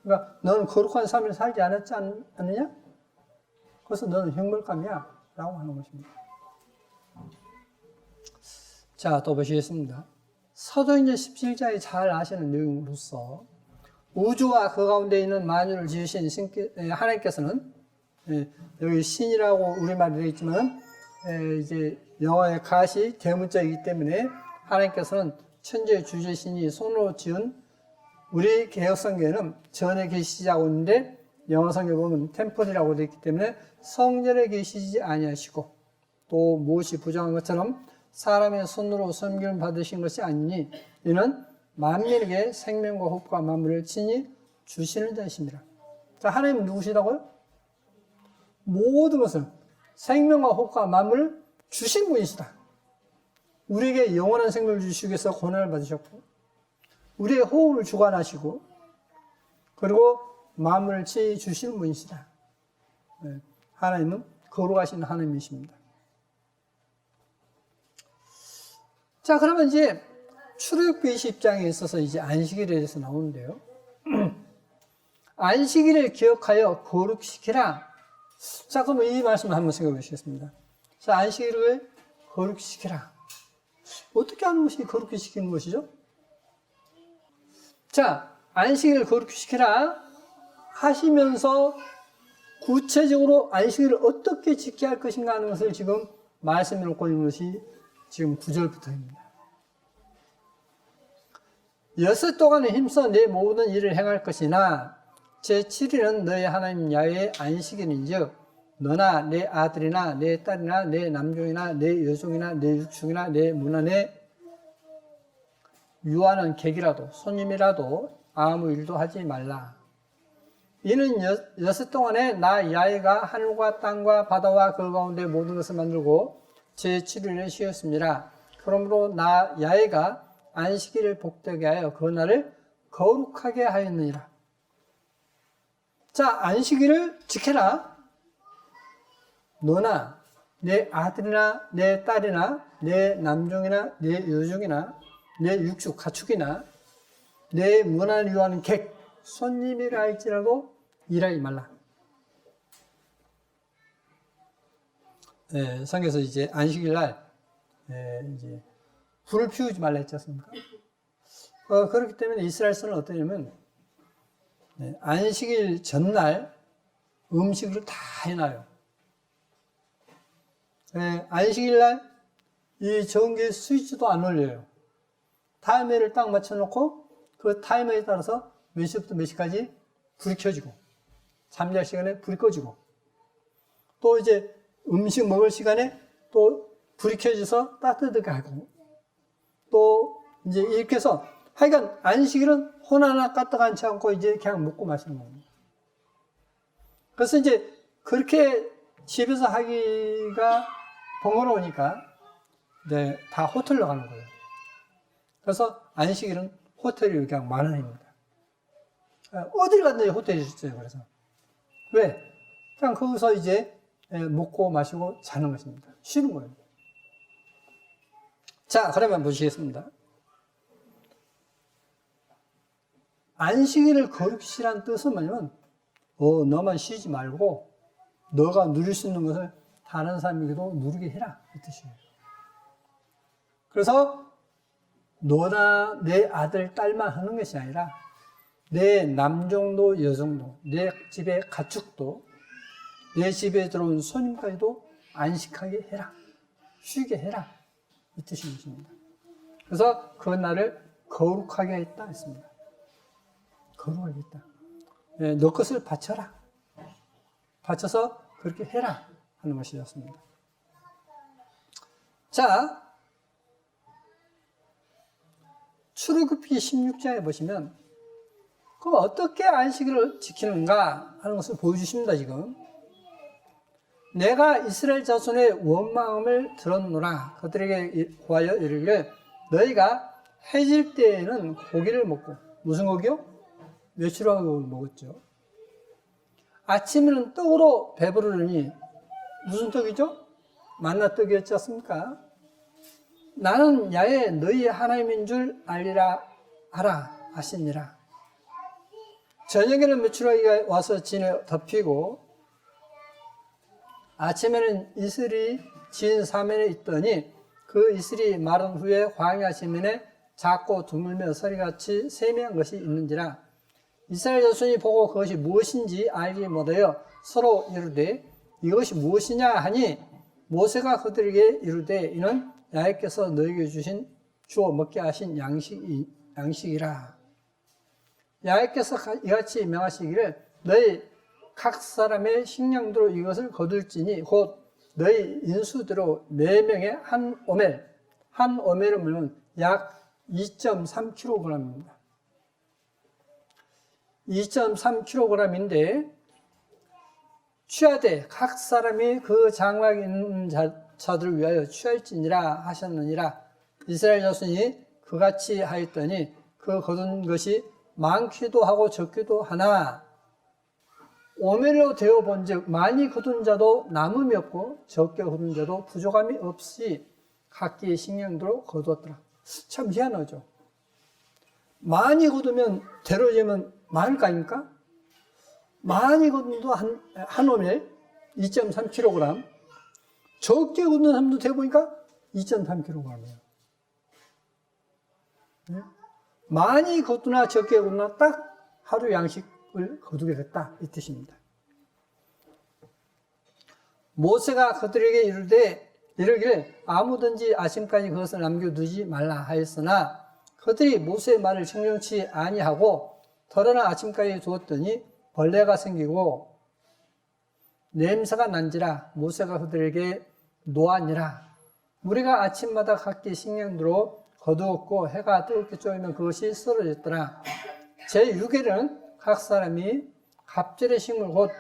그러니까 너는 거룩한 삶을 살지 않았지 않느냐? 그래서 너는 형벌감이야 라고 하는 것입니다. 자, 또 보시겠습니다. 사도행전 17장에 잘 아시는 내용으로서 우주와 그 가운데 있는 만유를 지으신 하나님께서는 여기 신이라고 우리말로 되어 있지만 이제 영어의 가시 대문자이기 때문에 하나님께서는 천재 주제신이 손으로 지은 우리 개혁성경에는 전에 계시자고 있는데 영어 성경에 보면 템플이라고 되어 있기 때문에 성전에 계시지 아니하시고 또 무엇이 부정한 것처럼 사람의 손으로 섬김을 받으신 것이 아니니 이는 만민에게 생명과 호흡과 만물을 친히 주시는 자이십니다. 자, 하나님은 누구시다고요? 모든 것을 생명과 호흡과 만물을 주신 분이시다. 우리에게 영원한 생명을 주시기 위해서 고난을 받으셨고 우리의 호흡을 주관하시고 그리고 만물을 지어 주시는 분이시다. 네, 하나님은 거룩하신 하나님이십니다. 자, 그러면 이제 출애굽기 20장에 있어서 이제 안식일에 대해서 나오는데요. 안식일을 기억하여 거룩시키라. 자, 그러면 이 말씀을 한번 생각해 보시겠습니다. 자, 안식일을 거룩시키라. 어떻게 하는 것이 거룩히 시키는 것이죠? 자, 안식일을 거룩히 시키라 하시면서 구체적으로 안식일을 어떻게 지켜야 할 것인가 하는 것을 지금 말씀해 놓고 있는 것이 지금 9절부터입니다. 여섯 동안에 힘써 내 모든 일을 행할 것이나 제7일은 너의 하나님 야훼의 안식일인즉 너나 내 아들이나 내 딸이나 내 남종이나 내 여종이나 내 육축이나 내 문안에 유하는 객이라도 손님이라도 아무 일도 하지 말라. 이는 여섯 동안에 나 야훼가 하늘과 땅과 바다와 그 가운데 모든 것을 만들고 제7일에 쉬었습니다. 그러므로 나 야훼가 안식일을 복되게 하여 그 날을 거룩하게 하였느니라. 자, 안식일을 지켜라. 너나 내 아들이나 내 딸이나 내 남종이나 내 여종이나 내 육축 가축이나 내 문안을 유하는 객 손님이라 할지라도 일하지 말라. 성경에서 이제 안식일 날 이제 불을 피우지 말라 했지 않습니까? 그렇기 때문에 이스라엘서는 어떠냐면 안식일 전날 음식을 다 해놔요. 안식일 날 이 전기 스위치도 안 올려요. 타이머를 딱 맞춰놓고 그 타이머에 따라서 몇 시부터 몇 시까지 불이 켜지고 잠잘 시간에 불이 꺼지고 또 이제 음식 먹을 시간에 또 불이 켜져서 따뜻하게 하고 또 이제 이렇게 해서 하여간 안식일은 혼 하나 까딱하지 않고 이제 그냥 먹고 마시는 겁니다. 그래서 이제 그렇게 집에서 하기가 번거로우니까 다 호텔로 가는 거예요. 그래서 안식일은 호텔이 그냥 만원입니다. 어딜 갔는지 호텔이 있어요. 그래서 왜? 그냥 거기서 이제 먹고 마시고 자는 것입니다. 쉬는 거예요. 자, 그러면 보시겠습니다. 안식일을 거룩시란 뜻은 뭐냐면 너만 쉬지 말고 너가 누릴 수 있는 것을 다른 사람에게도 누리게 해라 이 뜻이에요. 그래서 너나 내 아들, 딸만 하는 것이 아니라 내 남종도 여종도 내 집의 가축도 내 집에 들어온 손님까지도 안식하게 해라. 쉬게 해라. 이 뜻인 것입니다. 그래서 그 날을 거룩하게 했다 했습니다. 거룩하게 했다. 너 것을 바쳐라. 바쳐서 그렇게 해라 하는 것이었습니다. 자, 출애굽기 16장에 보시면 그럼 어떻게 안식일을 지키는가 하는 것을 보여주십니다. 지금 내가 이스라엘 자손의 원망을 들었노라. 그들에게 구하여 이르기를 너희가 해질 때에는 고기를 먹고 무슨 고기요? 멸치로 고기를 먹었죠. 아침에는 떡으로 배부르니 무슨 떡이죠? 만나떡이었지 않습니까? 나는 야훼 너희의 하나님인 줄 알리라 하라 하시니라. 저녁에는 메추라기가 와서 진에 덮이고 아침에는 이슬이 진 사면에 있더니 그 이슬이 마른 후에 광야 지면에 작고 드물며 서리같이 세미한 것이 있는지라. 이스라엘 자손이 보고 그것이 무엇인지 알지 못하여 서로 이르되 이것이 무엇이냐 하니 모세가 그들에게 이르되 이는 야훼께서 너에게 주어 먹게 하신 양식이라. 야훼께서 이같이 명하시기를 너희 각 사람의 식량대로 이것을 거둘지니 곧 너희 인수대로 4명의 한 오멜은 물론 약 2.3kg입니다. 2.3kg인데 취하되 각 사람이 그 장막에 있는 자들을 위하여 취할지니라 하셨느니라. 이스라엘 자손이 그같이 하였더니 그 거둔 것이 많기도 하고 적기도 하나 오멜로 되어 본즉 많이 거둔 자도 남음이 없고 적게 거둔 자도 부족함이 없이 각기 식량대로 거두었더라. 참 희한하죠. 많이 거두면 대로 재면 많을 거 아닙니까? 많이 거둔도 한 오멜 2.3kg, 적게 거둔 사람도 대보니까 2.3kg이에요. 네? 많이 거두나 적게 거두나 딱 하루 양식을 거두게 됐다 이 뜻입니다. 모세가 그들에게 이르기를 아무든지 아침까지 그것을 남겨두지 말라 하였으나 그들이 모세의 말을 청정치 아니하고 덜어나 아침까지 두었더니 벌레가 생기고 냄새가 난지라 모세가 그들에게 노하니라. 우리가 아침마다 각기 식량대로 거두었고 해가 뜨겁게 쪼이면 그것이 쓰러졌더라. 제6일은 각 사람이 갑절의 식물 곧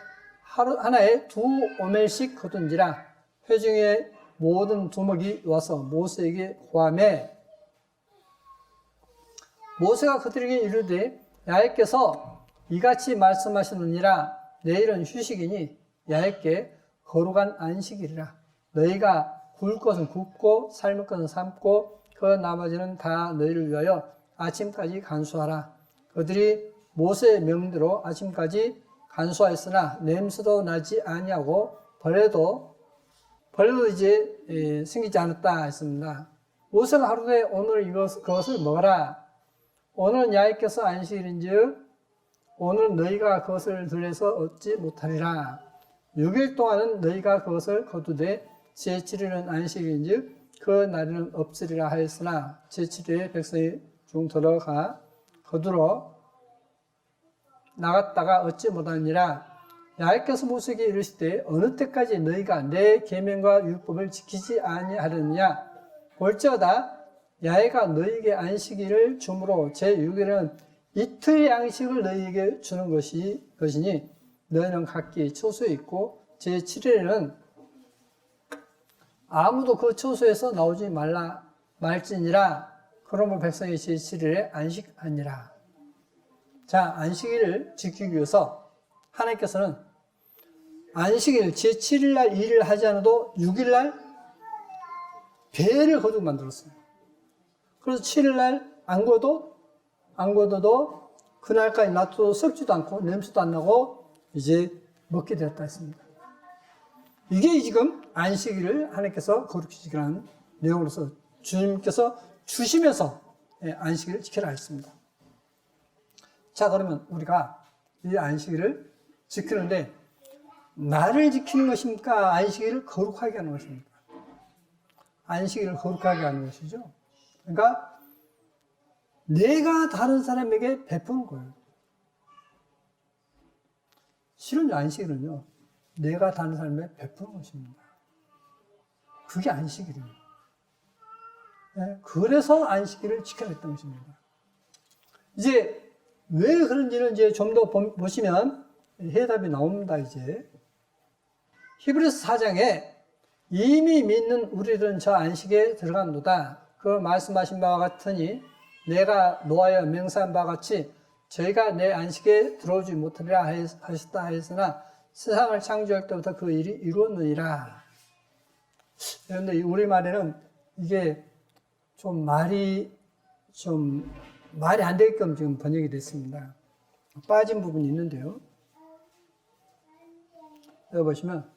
하나에 2오멜씩 거둔지라. 회중의 모든 두목이 와서 모세에게 고하매 모세가 그들에게 이르되 야훼께서 이같이 말씀하시느니라. 내일은 휴식이니 야훼께 거룩한 안식일이라. 너희가 구울 것은 굽고 삶을 것은 삶고 그 나머지는 다 너희를 위하여 아침까지 간수하라. 그들이 모세의 명대로 아침까지 간수하였으나 냄새도 나지 아니하고 벌레도 이제 생기지 않았다 했습니다. 모세가 하루에 오늘 그것을 먹어라. 오늘은 야훼께서 안식일인즉 오늘 너희가 그것을 들여서 얻지 못하리라. 6일 동안은 너희가 그것을 거두되 제7일은 안식일인즉 그 날에는 없으리라 하였으나 제7일에 백성이 중 들어가 거두러 나갔다가 얻지 못하니라. 야훼께서 모세에게 이르시되 어느 때까지 너희가 내 계명과 율법을 지키지 아니하려느냐. 볼지어다 야훼가 너희에게 안식일을 주므로 제6일은 이틀 양식을 너희에게 주는 것이니 너희는 각기 처소에 있고 제7일에는 아무도 그 처소에서 나오지 말지니라. 그러므로 백성이 제7일에 안식하니라. 자, 안식일을 지키기 위해서 하나님께서는 안식일 제7일날 일을 하지 않아도 6일날 배를 거두고 만들었어요. 그래서 7일날 안 거둬도 그날까지 놔둬도 썩지도 않고 냄새도 안 나고 이제 먹게 되었다 했습니다. 이게 지금 안식일을 하나님께서 거룩히 지키라는 내용으로서 주님께서 주시면서 안식일을 지키라 했습니다. 자, 그러면 우리가 이 안식일을 지키는데 나를 지키는 것입니까? 안식일을 거룩하게 하는 것입니까? 안식일을 거룩하게 하는 것이죠. 그러니까 내가 다른 사람에게 베푸는 거예요. 실은 안식일은요, 내가 다른 사람에게 베푸는 것입니다. 그게 안식일이에요. 네? 그래서 안식일을 지켜야 했던 것입니다. 이제 왜 그런지는 이제 좀 더 보시면 해답이 나옵니다, 이제. 히브리서 4장에 이미 믿는 우리들은 저 안식에 들어간도다. 그 말씀하신 바와 같으니 내가 노하여 맹세한 바와 같이 저희가 내 안식에 들어오지 못하리라 하셨다 하였으나 세상을 창조할 때부터 그 일이 이루었느니라. 그런데 우리말에는 이게 말이 안 되게끔 지금 번역이 됐습니다. 빠진 부분이 있는데요. 여기 보시면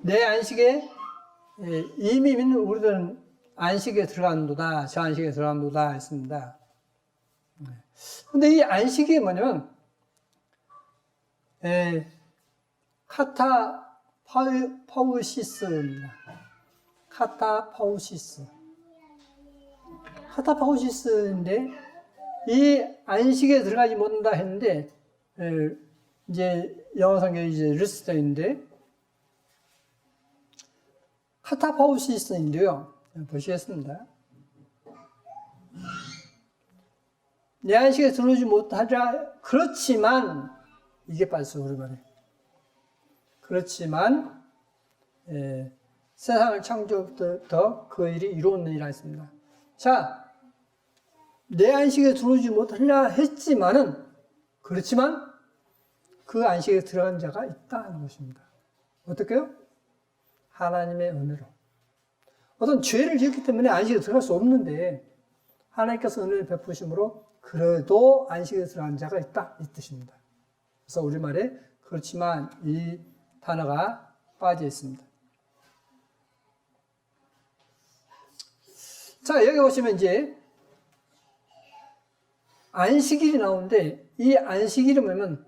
내 안식에 이미 믿는 우리들은 안식에 들어간도다. 저 안식에 들어간도다 했습니다. 근데 이 안식이 뭐냐면 카타파우시스입니다. 카타파우시스인데 이 안식에 들어가지 못한다 했는데 이제 영어 성경에 이제 리스트인데 카타파우시스인데요. 보시겠습니다. 내 안식에 들어오지 못하자. 그렇지만 이게 빠졌어요, 우리말에. 그렇지만 세상을 창조부터 그 일이 이루어지니라 했습니다. 자, 내 안식에 들어오지 못하려 했지만은 그렇지만 그 안식에 들어간 자가 있다는 것입니다. 어떻게요? 하나님의 은혜로. 어떤 죄를 지었기 때문에 안식에 들어갈 수 없는데 하나님께서 은혜를 베푸심으로 그래도 안식에 들어간 자가 있다 이 뜻입니다. 그래서 우리말에 그렇지만 이 단어가 빠져 있습니다. 자, 여기 보시면 이제 안식일이 나오는데 이 안식일이 뭐냐면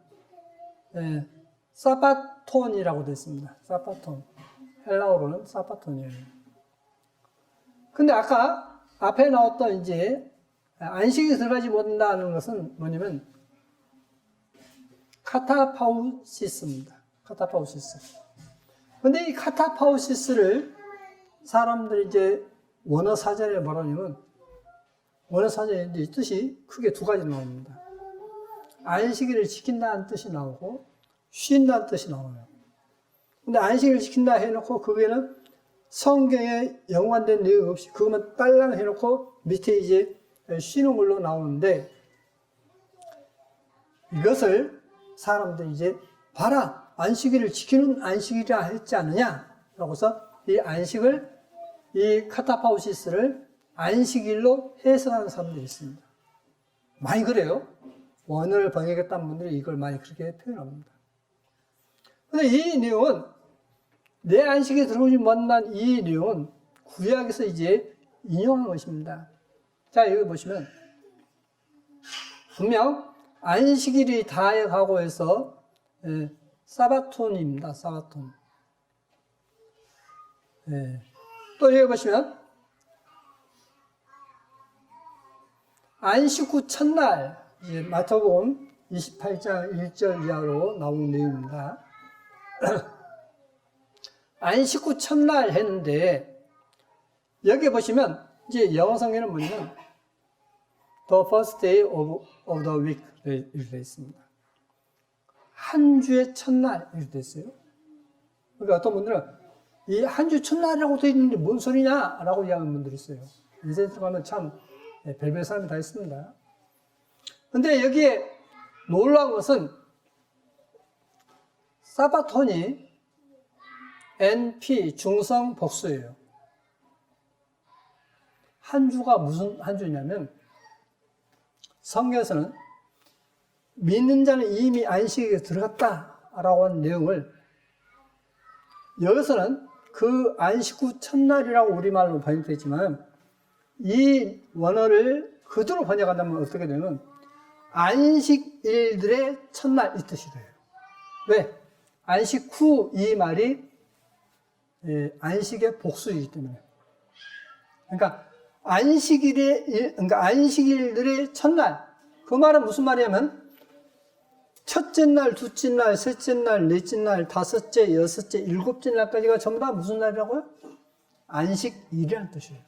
사바톤이라고 되어 있습니다. 사바톤. 헬라어로는 사바톤이에요. 근데 아까 앞에 나왔던 이제 안식에 들어가지 못한다는 것은 뭐냐면 카타파우시스입니다. 카타파우시스. 근데 이 카타파우시스를 사람들이 이제 원어 사전에 뭐라 하냐면 원어 사전에 이제 뜻이 크게 두 가지 나옵니다. 안식일을 지킨다는 뜻이 나오고 쉰다는 뜻이 나와요. 근데 안식일을 지킨다 해놓고 거기에는 성경에 연관된 내용 없이 그것만 딸랑 해놓고 밑에 이제 쉬는 걸로 나오는데 이것을 사람들이 이제 봐라 안식일을 지키는 안식일이라 했지 않느냐 라고서 이 안식을 이 카타파우시스를 안식일로 해석하는 사람들이 있습니다. 많이 그래요. 원어를 번역했다는 분들이 이걸 많이 그렇게 표현합니다. 근데 이 내용은 내 안식에 들어오지 못한 이 내용은 구약에서 이제 인용한 것입니다. 자, 여기 보시면 분명 안식일이 다해가고 해서 사바톤입니다. 사바톤. 또 여기 보시면 안식 후 첫날 마태복음 28장 1절 이하로 나오는 내용입니다. 안식 후 첫날 했는데 여기 보시면 이제 영어 성경은 뭐냐면 The first day of the week 이렇게 되어 있습니다. 한 주의 첫날 이렇게 되어 있어요. 그러니까 어떤 분들은 이 한 주 첫날이라고 되어 있는데 뭔 소리냐 라고 이야기하는 분들이 있어요. 인생에 들어가면 참 별별 사람이 다 있습니다. 근데 여기에 놀라운 것은 사바톤이 NP 중성 복수예요. 한 주가 무슨 한 주냐면 성경에서는 믿는 자는 이미 안식에 들어갔다라고 하는 내용을 여기서는 그 안식 후 첫날이라고 우리말로 번역되지만 이 원어를 그대로 번역한다면 어떻게 되면 안식일들의 첫날 이 뜻이 돼요. 왜? 안식 후 이 말이 안식의 복수이기 때문에. 그러니까 안식일들의 첫날. 그 말은 무슨 말이냐면 첫째 날, 둘째 날, 셋째 날, 넷째 날, 다섯째, 여섯째, 일곱째 날까지가 전부 다 무슨 날이라고요? 안식일이라는 뜻이에요.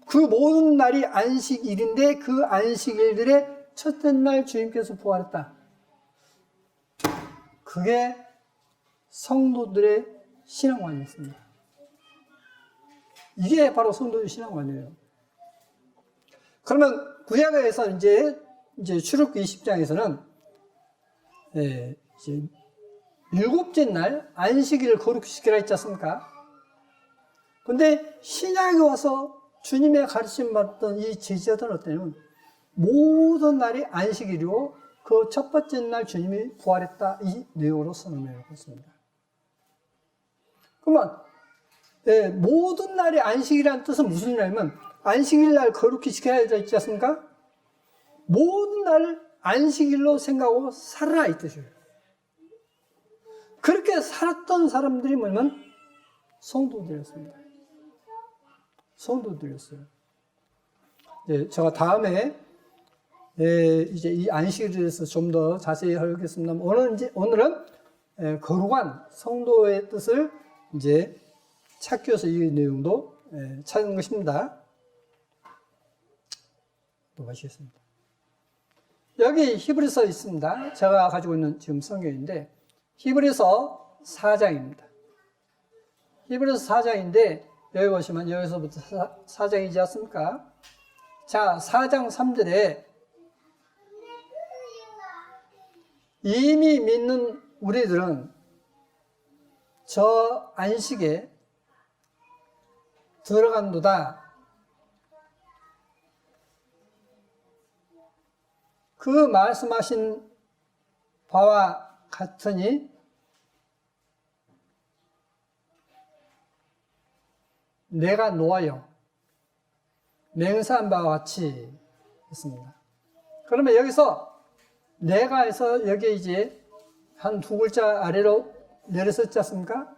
그 모든 날이 안식일인데 그 안식일들의 첫째 날 주님께서 부활했다. 그게 성도들의 신앙관이었습니다. 이게 바로 성도의 신앙관이에요. 그러면 구약에서 이제 출애굽기 20장에서는 이제 일곱째 날 안식일을 거룩히 지키라 했지 않습니까? 근데 신약에 와서 주님의 가르침 받던 이 제자들은 어때요? 모든 날이 안식일이고 그 첫 번째 날 주님이 부활했다 이 내용으로 선언하고 있습니다. 그러면 모든 날이 안식이라는 뜻은 무슨 말이냐면 안식일 날 거룩히 지켜야 되지 않습니까? 모든 날을 안식일로 생각하고 살아라 이 뜻이에요. 그렇게 살았던 사람들이 뭐냐면 성도들이었습니다. 성도들이었어요. 제가 다음에 이제 이 안식일에 대해서 좀 더 자세히 하겠습니다. 오늘은 거룩한 성도의 뜻을 이제 찾기 위해서 이 내용도 찾은 것입니다. 또 마치겠습니다. 여기 히브리서 있습니다. 제가 가지고 있는 지금 성경인데 히브리서 4장입니다. 히브리서 4장인데 여기 보시면 여기서부터 4장이지 않습니까? 자, 4장 3절에 이미 믿는 우리들은 저 안식에 들어간도다. 그 말씀하신 바와 같으니 내가 놓아요. 맹세한 바와 같이 했습니다. 그러면 여기서 내가 해서 여기 이제 한 두 글자 아래로 내렸었지 않습니까?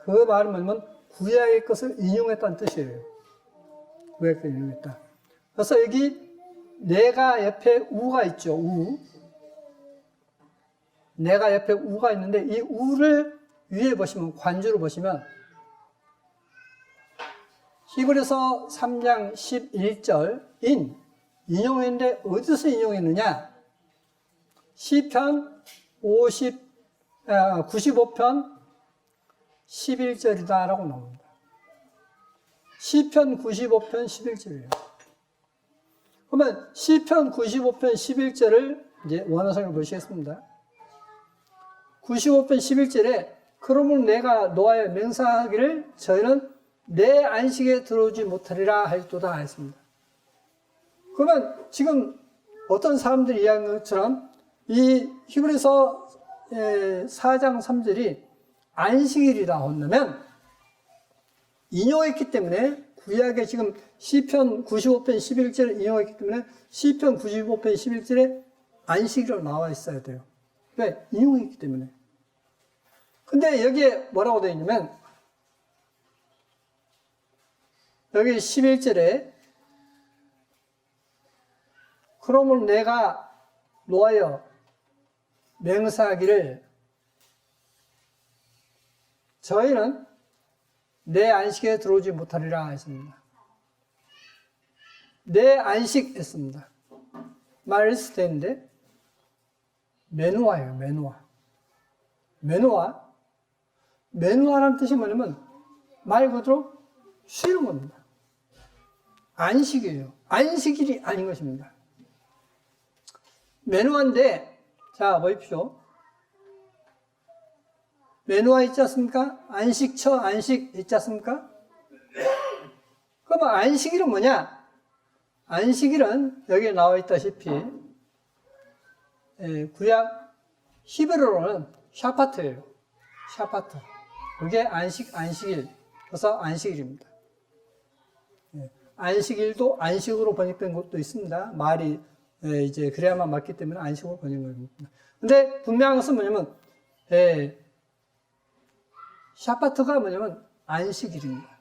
그 말은 뭐냐면 구약의 것을 인용했다는 뜻이에요. 구약의 것을 인용했다. 그래서 여기 내가 옆에 우가 있죠. 우. 내가 옆에 우가 있는데 이 우를 위에 보시면 관주로 보시면 히브리서 3장 11절 인용했는데 어디서 인용했느냐? 시편 95편 11절이다 라고 나옵니다. 시편 95편 11절이에요. 그러면 시편 95편 11절을 이제 원어성을 보시겠습니다. 95편 11절에 그러므로 내가 노아에 맹세하기를 저희는 내 안식에 들어오지 못하리라 하였도다 했습니다. 그러면 지금 어떤 사람들이 이야기한 것처럼 이 히브리서 4장 3절이 안식일이라 한다면 인용했기 때문에 구약에 지금 시편 95편 11절을 인용했기 때문에 시편 95편 11절에 안식일로 나와 있어야 돼요. 왜? 인용했기 때문에. 근데 여기에 뭐라고 되어 있냐면 여기 11절에 그러므로 내가 노하여 맹세하기를 저희는 내 안식에 들어오지 못하리라 했습니다. 내 안식 했습니다. 말했을 때인데 메누아예요. 메누아라는 뜻이 뭐냐면 말 그대로 쉬는 겁니다. 안식이에요. 안식일이 아닌 것입니다. 메누아인데 자 보십시오. 메누아 있지 않습니까? 안식처, 안식 있지 않습니까? 그러면 안식일은 뭐냐? 안식일은 여기에 나와 있다시피 구약 히브리어로는 샤파트예요. 샤파트. 그게 안식일. 그래서 안식일입니다. 안식일도 안식으로 번역된 것도 있습니다. 말이 이제 그래야만 맞기 때문에 안식으로 번역됩니다. 근데 분명한 것은 뭐냐면 샤파트가 뭐냐면 안식일입니다.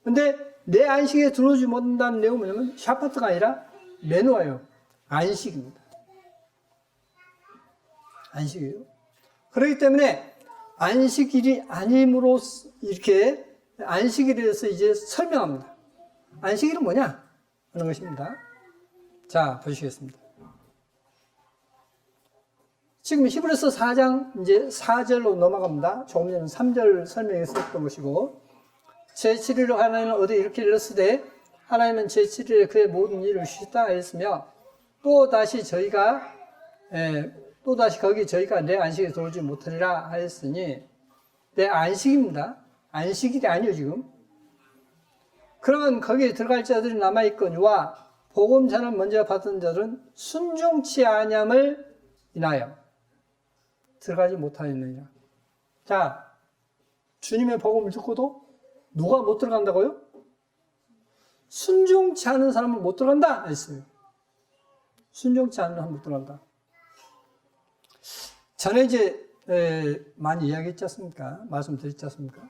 근데 내 안식에 들어오지 못한다는 내용은 뭐냐면 샤파트가 아니라 메누아예요. 안식입니다. 안식이에요. 그렇기 때문에 안식일이 아님으로 이렇게 안식일에 대해서 이제 설명합니다. 안식일은 뭐냐? 하는 것입니다. 자, 보시겠습니다. 지금 히브리서 4장 이제 4절로 넘어갑니다. 조금 전에 3절 설명했었던 것이고, 제7일을 하나님은 어디 이렇게 일렀으되 하나님은 제7일에 그의 모든 일을 쉬다 했으며 또 다시 거기 저희가 내 안식에 들어오지 못하리라 하였으니 내 안식입니다. 안식일이 아니요 지금. 그러면 거기에 들어갈 자들이 남아있거니와 복음 전을 먼저 받은 자들은 순종치 아니함을 인하여 들어가지 못하였느니라. 자, 주님의 복음을 듣고도 누가 못 들어간다고요? 순종치 않은 사람은 못 들어간다 했어요. 순종치 않는 사람은 못 들어간다. 전에 이제 많이 이야기했지 않습니까? 말씀드렸지 않습니까?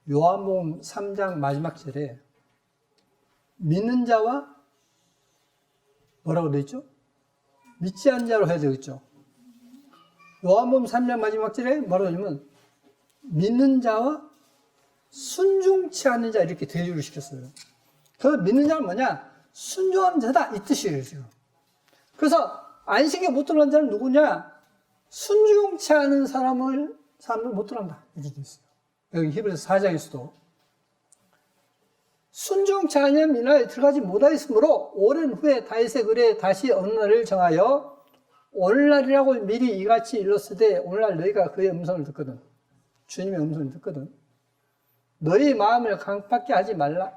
요한복음 3장 마지막 절에 믿는 자와 뭐라고 되어 있죠? 믿지 않는 자로 해야 되겠죠. 요한복음 3장 마지막 절에 뭐라고 하냐면 믿는 자와 순종치 않는 자 이렇게 대조를 시켰어요. 그 믿는 자는 뭐냐? 순종하는 자다 이 뜻이에요 지금. 그래서 안식에 못 들어간 자는 누구냐? 순종치 않은 사람을 못 들어간다. 이렇게 돼 있어요. 여기 히브리서 4장에서도. 순종치 않으면 이 나라에 들어가지 못하였으므로 오랜 후에 다윗의 글에 다시 어느 날을 정하여 오늘날이라고 미리 이같이 일렀으되 오늘날 너희가 그의 음성을 듣거든. 주님의 음성을 듣거든. 너희 마음을 강팍게 하지 말라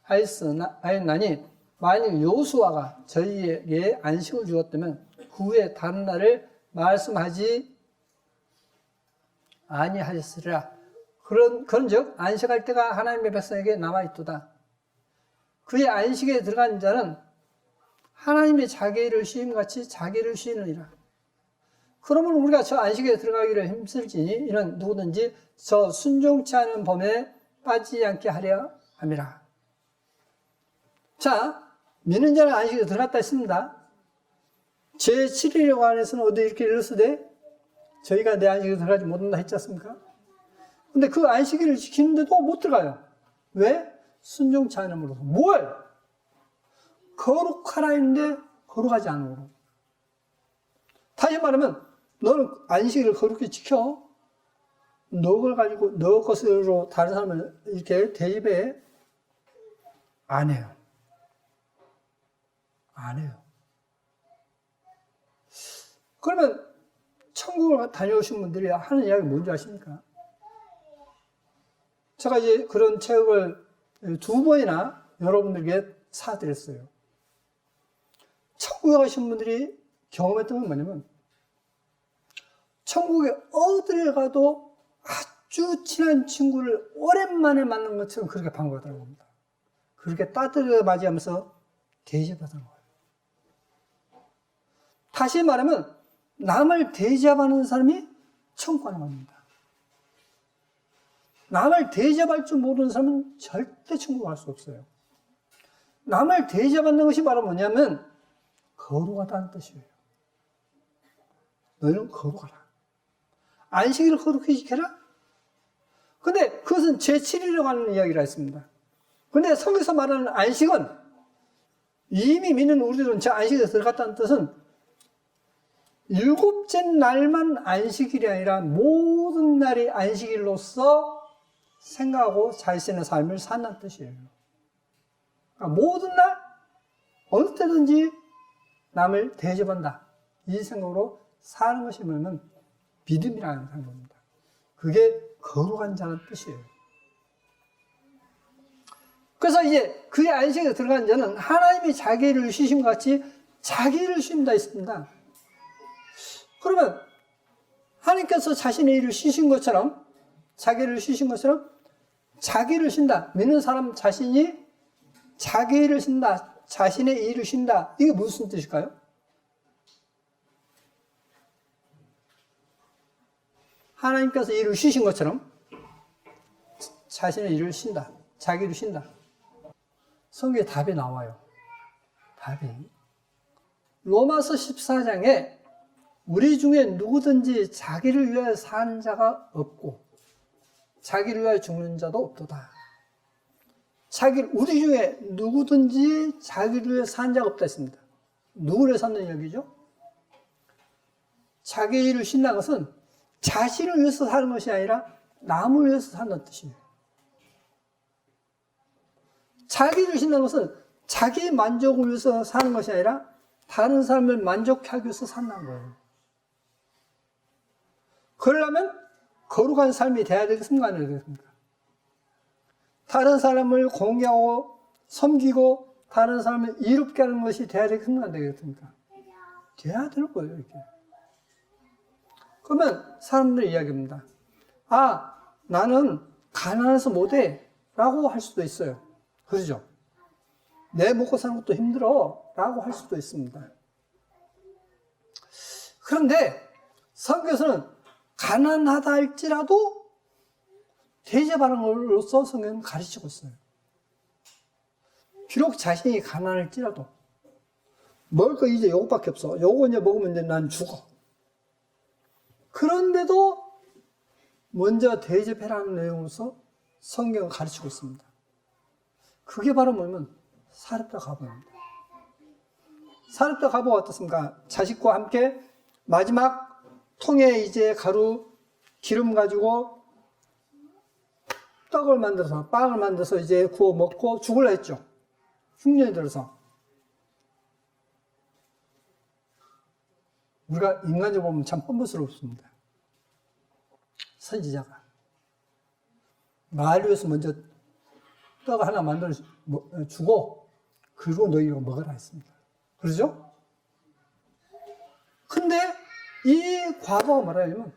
하였나니 만일 여호수아가 저희에게 안식을 주었다면 그 후에 다른 날을 말씀하지 아니하였으리라. 그런즉 안식할 때가 하나님의 백성에게 남아있도다. 그의 안식에 들어간 자는 하나님의 자기를 쉬임같이 자기를 쉬느니라. 그러면 우리가 저 안식에 들어가기를 힘쓸지니 이는 누구든지 저 순종치 않은 범에 빠지지 않게 하려 함이라. 자, 믿는 자는 안식에 들어갔다 했습니다. 제7일에 관해서는 어디 이렇게 일렀으되 저희가 내 안식에 들어가지 못한다 했지 않습니까? 근데 그 안식일을 지키는데도 못 들어가요. 왜? 순종치 않음으로써. 뭘? 거룩하라 했는데 거룩하지 않음으로. 다시 말하면 너는 안식일을 거룩히 지켜. 너 가지고 너 것으로 다른 사람을 이렇게 대입해 안 해요. 안 해요. 그러면 천국을 다녀오신 분들이 하는 이야기 뭔지 아십니까? 제가 이제 그런 책을 2번이나 여러분들에게 사드렸어요. 천국에 가신 분들이 경험했던 건 뭐냐면 천국에 어디를 가도 아주 친한 친구를 오랜만에 만난 것처럼 그렇게 반가워하다는 겁니다. 그렇게 따뜻하게 맞이하면서 대접하다는 거예요. 다시 말하면 남을 대접하는 사람이 천국 가는 겁니다. 남을 대접할 줄 모르는 사람은 절대 천국 갈 수 없어요. 남을 대접하는 것이 바로 뭐냐면 거룩하다는 뜻이에요. 너희는 거룩하라. 안식일을 거룩히 지켜라? 근데 그것은 제7일에 관한 이야기라 했습니다. 근데 성경에서 말하는 안식은 이미 믿는 우리들은 저 안식에 들어갔다는 뜻은 일곱째 날만 안식일이 아니라 모든 날이 안식일로서 생각하고 자신의 삶을 산다는 뜻이에요. 그러니까 모든 날 어느 때든지 남을 대접한다. 이 생각으로 사는 것이 뭐냐면 믿음이라는 겁니다. 그게 거룩한 자는 뜻이에요. 그래서 이제 그의 안식에 들어간 자는 하나님이 자기를 쉬심 같이 자기를 쉰다 했습니다. 그러면 하나님께서 자신의 일을 쉬신 것처럼 자기를 쉬신 것처럼 자기를 쉰다. 믿는 사람 자신이 자기 일을 쉰다. 자신의 일을 쉰다. 이게 무슨 뜻일까요? 하나님께서 일을 쉬신 것처럼 자신의 일을 쉰다. 자기를 쉰다. 성경에 답이 나와요. 답이. 로마서 14장에 우리 중에 누구든지 자기를 위하여 사는 자가 없고 자기를 위하여 죽는 자도 없도다. 우리 중에 누구든지 자기를 위해 사는 자가 없다 했습니다. 누구를 사는 이야기죠? 자기 일을 쉰다는 것은 자신을 위해서 사는 것이 아니라 남을 위해서 산다는 뜻이에요. 자기를 쉰다는 것은 자기 만족을 위해서 사는 것이 아니라 다른 사람을 만족하기 위해서 산다는 거예요. 그러려면 거룩한 삶이 돼야 되겠습니까? 안 되겠습니까? 다른 사람을 공경하고 섬기고 다른 사람을 이롭게 하는 것이 돼야 되겠습니까? 안 되겠습니까? 돼야 되는 거예요, 이렇게. 그러면 사람들이 이야기합니다. 나는 가난해서 못해 라고 할 수도 있어요. 그러죠? 내 먹고 사는 것도 힘들어 라고 할 수도 있습니다. 그런데 성경에서는 가난하다 할지라도 대접하는 걸로써 성경은 가르치고 있어요. 비록 자신이 가난할지라도 먹을 거 이제 요것밖에 없어. 요거 이제 먹으면 이제 난 죽어. 그런데도 먼저 대접해라는 내용으로서 성경은 가르치고 있습니다. 그게 바로 뭐냐면 사렙다 가보입니다. 사렙다 가보가 어떻습니까? 자식과 함께 마지막 통에 이제 가루, 기름 가지고 떡을 만들어서, 빵을 만들어서 이제 구워 먹고 죽으려 했죠. 흉년이 들어서. 우리가 인간적으로 보면 참 뻔뻔스럽습니다. 선지자가. 말을 위해서 먼저 떡 하나 만들어 주고, 그리고 너희가 먹으라 했습니다. 그러죠? 근데 이 과부가 말하려면,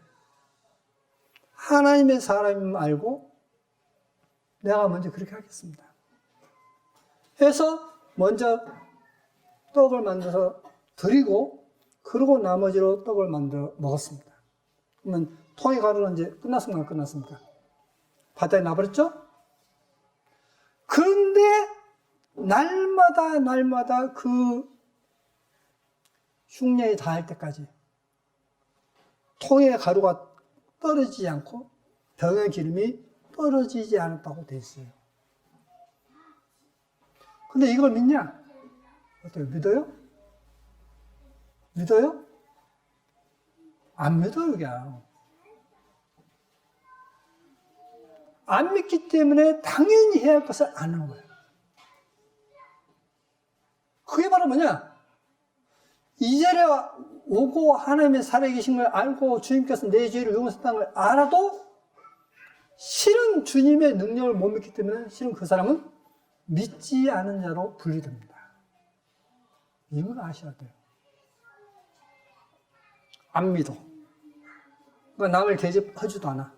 하나님의 사람임을 알고, 내가 먼저 그렇게 하겠습니다. 해서 먼저 떡을 만들어서 드리고, 그리고 나머지로 떡을 만들어 먹었습니다. 그러면 통의 가루는 이제 끝났습니까? 끝났습니까? 바다에 놔버렸죠? 그런데 날마다 그 흉년이 닿을 때까지 통의 가루가 떨어지지 않고 병의 기름이 떨어지지 않았다고 되어 있어요. 근데 이걸 믿냐? 어때요? 믿어요? 믿어요? 안 믿어요, 그냥. 안 믿기 때문에 당연히 해야 할 것을 안 하는 거예요. 그게 바로 뭐냐? 이 자리에 오고 하나님의 살아계신 걸 알고 주님께서 내 죄를 용서했다는 걸 알아도 실은 주님의 능력을 못 믿기 때문에 실은 그 사람은 믿지 않은 자로 분리됩니다. 이걸 아셔야 돼요. 안 믿어. 그러니까 남을 대접하지도 않아.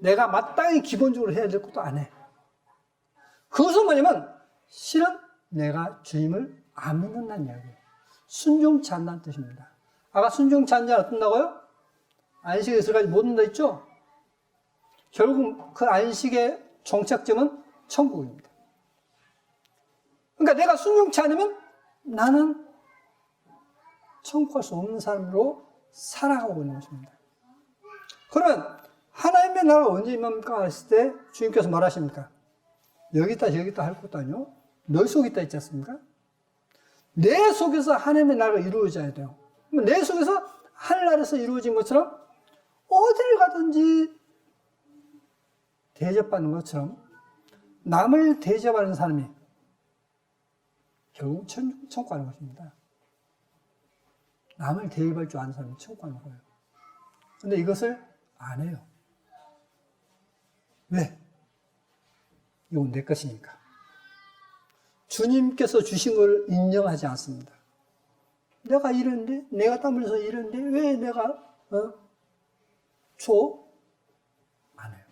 내가 마땅히 기본적으로 해야 될 것도 안 해. 그것은 뭐냐면 실은 내가 주님을 안 믿는다는 이야기예요. 순종치 않는다는 뜻입니다. 아까 순종치 않는 자는 어떤다고요? 안식에 들어가지 못한다 했죠? 결국 그 안식의 종착점은 천국입니다. 그러니까 내가 순종치 않으면 나는 천국 갈 수 없는 사람으로 살아가고 있는 것입니다. 그러면 하나님의 나라가 언제 임합니까? 했을 때 주님께서 말하십니까? 여기 있다 저기 있다 할 것도 아니요. 너희 속에 있다 있지 않습니까? 내 속에서 하나님의 나라가 이루어져야 돼요. 내 속에서 하늘나라에서 이루어진 것처럼 어디를 가든지 대접받는 것처럼 남을 대접하는 사람이 결국 천국 가는 것입니다. 남을 대접할 줄 아는 사람이 천국 가는 거예요. 근데 이것을 안 해요. 왜? 이건 내 것이니까. 주님께서 주신 걸 인정하지 않습니다. 내가 이랬는데, 내가 땀 흘려서 이랬는데, 왜 내가, 줘? 안 해요.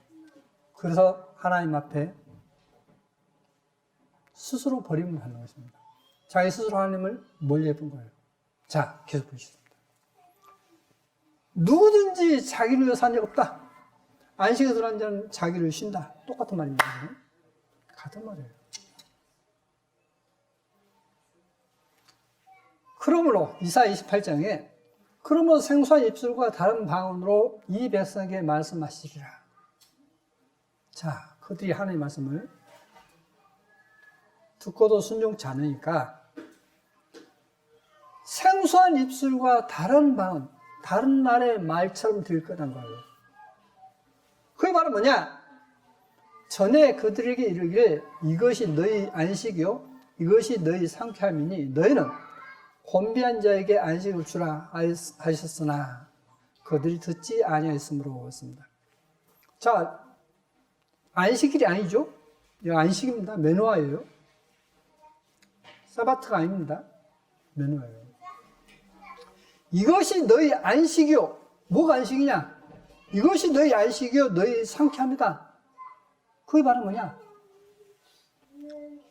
그래서 하나님 앞에 스스로 버림을 하는 것입니다. 자기 스스로 하나님을 멀리 해본 거예요. 자, 계속 보시겠습니다. 누구든지 자기를 위해 산 적 없다. 안식에 들어간 자는 자기를 쉰다. 똑같은 말입니다. 같은 말이에요. 그러므로 이사야 28장에 그러므로 생소한 입술과 다른 방언으로 이 백성에게 말씀하시리라. 자, 그들이 하나님의 말씀을 듣고도 순종치 않으니까 생소한 입술과 다른 방언, 다른 나라의 말처럼 들릴 거란 거예요. 그게 바로 뭐냐? 전에 그들에게 이르기를 이것이 너희 안식이요 이것이 너희 상쾌함이니 너희는 곤비한 자에게 안식을 주라 하셨으나 그들이 듣지 아니하였으므로 했습니다. 자, 안식일이 아니죠? 이거 안식입니다. 메노아예요. 사바트가 아닙니다. 메노아예요. 이것이 너희 안식이요. 뭐가 안식이냐? 이것이 너희 안식이요. 너희 상쾌합니다. 그게 바로 뭐냐?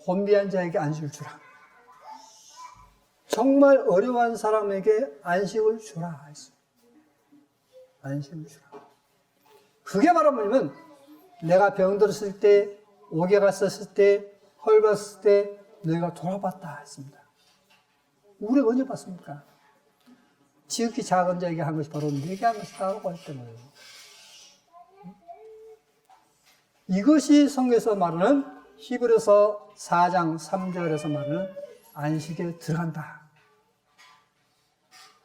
곤비한 자에게 안식을 주라. 정말 어려운 사람에게 안식을 주라 했어요. 안식을 주라. 그게 바로 뭐냐면 내가 병들었을 때, 옥에 갔었을 때, 헐벗었을 때 너희가 돌아봤다 했습니다. 우리가 언제 봤습니까? 지극히 작은 자에게 한 것이 바로 내게 한 것이다라고 했던 거예요. 이것이 성경에서 말하는 히브리서 4장 3절에서 말하는 안식에 들어간다.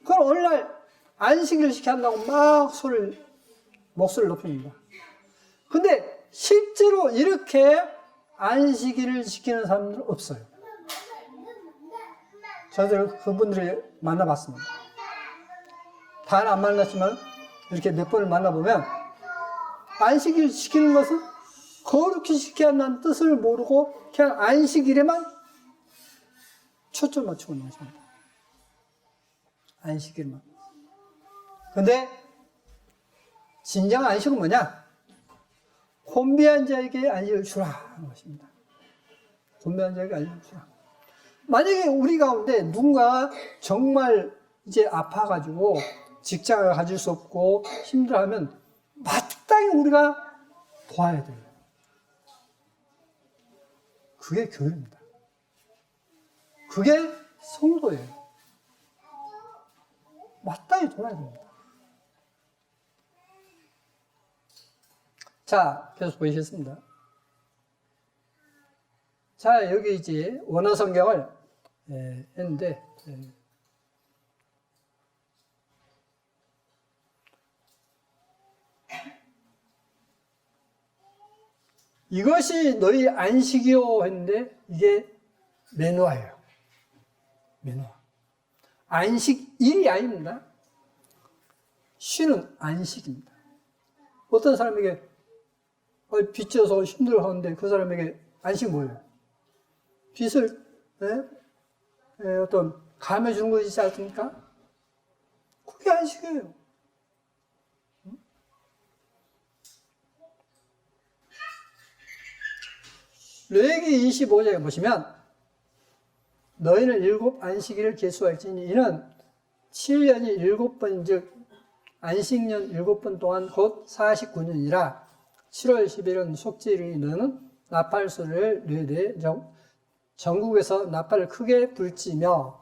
그럼 어느 날 안식일을 시켜야 한다고 막 목소리를 높입니다. 근데 실제로 이렇게 안식일을 지키는 사람들은 없어요. 저들 그분들을 만나봤습니다. 다 안 만났지만 이렇게 몇 번을 만나보면 안식일 지키는 것은 거룩히 지켜야 한다는 뜻을 모르고 그냥 안식일에만 초점 맞추고 있는 것입니다. 안식일만. 근데 진정한 안식은 뭐냐? 혼비한 자에게 안식을 주라 하는 것입니다. 혼비한 자에게 안식을 주라. 만약에 우리 가운데 누군가 정말 이제 아파가지고 직장을 가질 수 없고 힘들어하면 마땅히 우리가 도와야 돼요. 그게 교회입니다. 그게 성도예요. 마땅히 도와야 됩니다. 자, 계속 보시겠습니다. 자, 여기 이제 원어 성경을 했는데, 이것이 너희 안식이요 했는데, 이게 메노아예요. 메노아. 안식일이 아닙니다. 쉬는 안식입니다. 어떤 사람에게 빚져서 힘들어하는데 그 사람에게 안식 뭐예요? 빚을 어떤 감해 주는 것이지 않습니까? 그게 안식이에요. 레위기 25장에 보시면 너희는 7 안식일을 계수할지니 이는 7년이 7번 즉 안식년 7번 동안 곧 49년이라 7월 10일은 속죄일이니 너는 나팔 소리를 내되 전국에서 나팔을 크게 불지며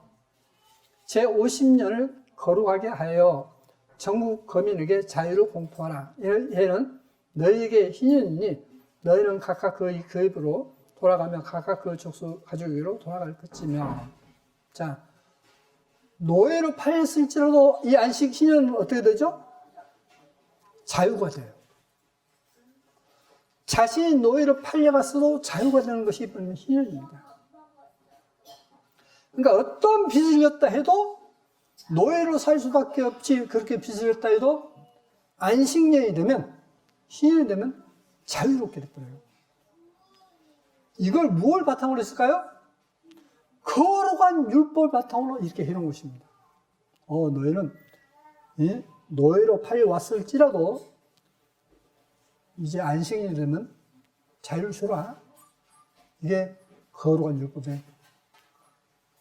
제50년을 거룩하게 하여 전국 거민에게 자유를 공포하라. 이는 너희에게 희년이니 너희는 각각 그 입으로 돌아가며 각각 그 족속 가족에게로 돌아갈 것이며. 자, 노예로 팔렸을지라도 이 안식 희년은 어떻게 되죠? 자유가 돼요. 자신이 노예로 팔려갔어도 자유가 되는 것이 희년입니다. 그러니까 어떤 빚을 졌다 해도 노예로 살 수밖에 없지. 그렇게 빚을 졌다 해도 안식년이 되면, 희년이 되면 자유롭게 돼버려요. 이걸 무엇을 바탕으로 했을까요? 거룩한 율법을 바탕으로 이렇게 해놓은 것입니다. 너희는 노예로 팔려왔을지라도 이제 안식년이 되면 자유를 주라. 이게 거룩한 율법의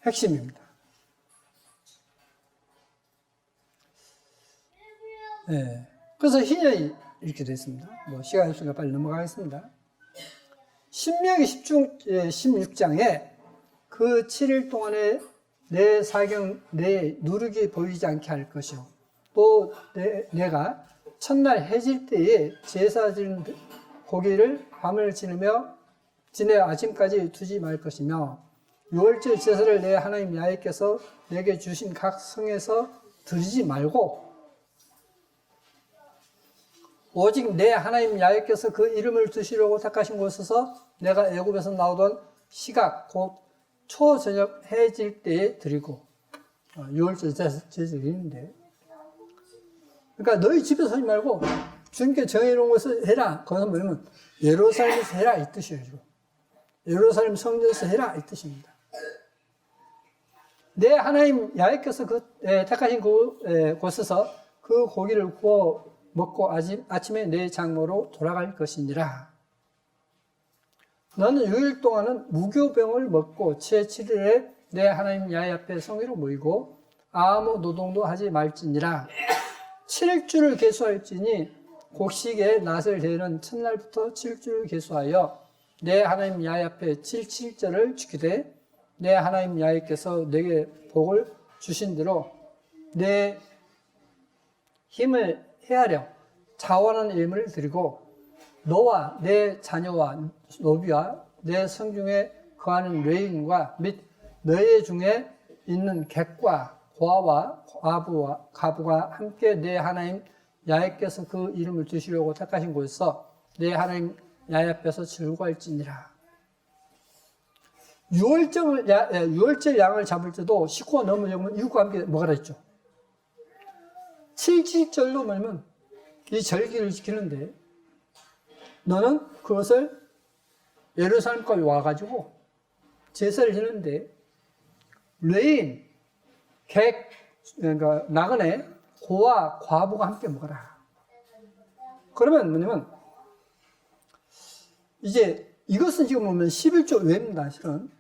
핵심입니다. 네. 그래서 희년이 이렇게 됐습니다. 시간이 없으니까 빨리 넘어가겠습니다. 신명기 16장에 그 7일 동안에 내 사경, 내 누룩이 보이지 않게 할 것이요. 또 내가 첫날 해질 때에 제사 드리는 고기를 밤을 지내 아침까지 두지 말 것이며 6월절 제사를 내 하나님 야훼께서 내게 주신 각 성에서 드리지 말고 오직 내 하나님 야훼께서 그 이름을 두시려고 택하신 곳에서 내가 애굽에서 나오던 시각 곧 초저녁 해질 때에 드리고 6월절 제사 드리는데, 그러니까 너희 집에서 하지 말고 주님께 정해놓은 것을 해라. 거기서 뭐냐면 예루살렘에서 해라 이 뜻이에요. 예루살렘 성전에서 해라 이 뜻입니다. 내 하나님 야훼께서 택하신 곳에서 그 고기를 구워 먹고 아침에 내 장모로 돌아갈 것이니라. 너는 6일 동안은 무교병을 먹고 제7일에 내 하나님 야훼 앞에 성회로 모이고 아무 노동도 하지 말지니라. 7일주를 계수할지니 곡식의 낫을 대는 첫날부터 7일주를 계수하여 내 하나님 야훼 앞에 7.7절을 지키되 내 하나님 야훼께서 내게 복을 주신 대로 내 힘을 헤아려 자원한 일을 드리고 너와 내 자녀와 노비와 내 성중에 거하는 레인과 및 너희 중에 있는 객과 고아와 과부가 함께 내 하나님 야훼께서 그 이름을 두시려고 택하신 곳에서 내 하나님 야훼 앞에서 즐거워할지니라. 유월절 양을 잡을 때도 식구가 넘어오면 이웃과 함께 먹으라 했죠. 칠칠절로 말하면 이 절기를 지키는데 너는 그것을 예루살렘까지 와가지고 제사를 지는데 레인, 객, 그러니까 나그네, 고아, 과부가 함께 먹어라. 그러면 뭐냐면 이제 이것은 지금 보면 11조 외입니다. 실은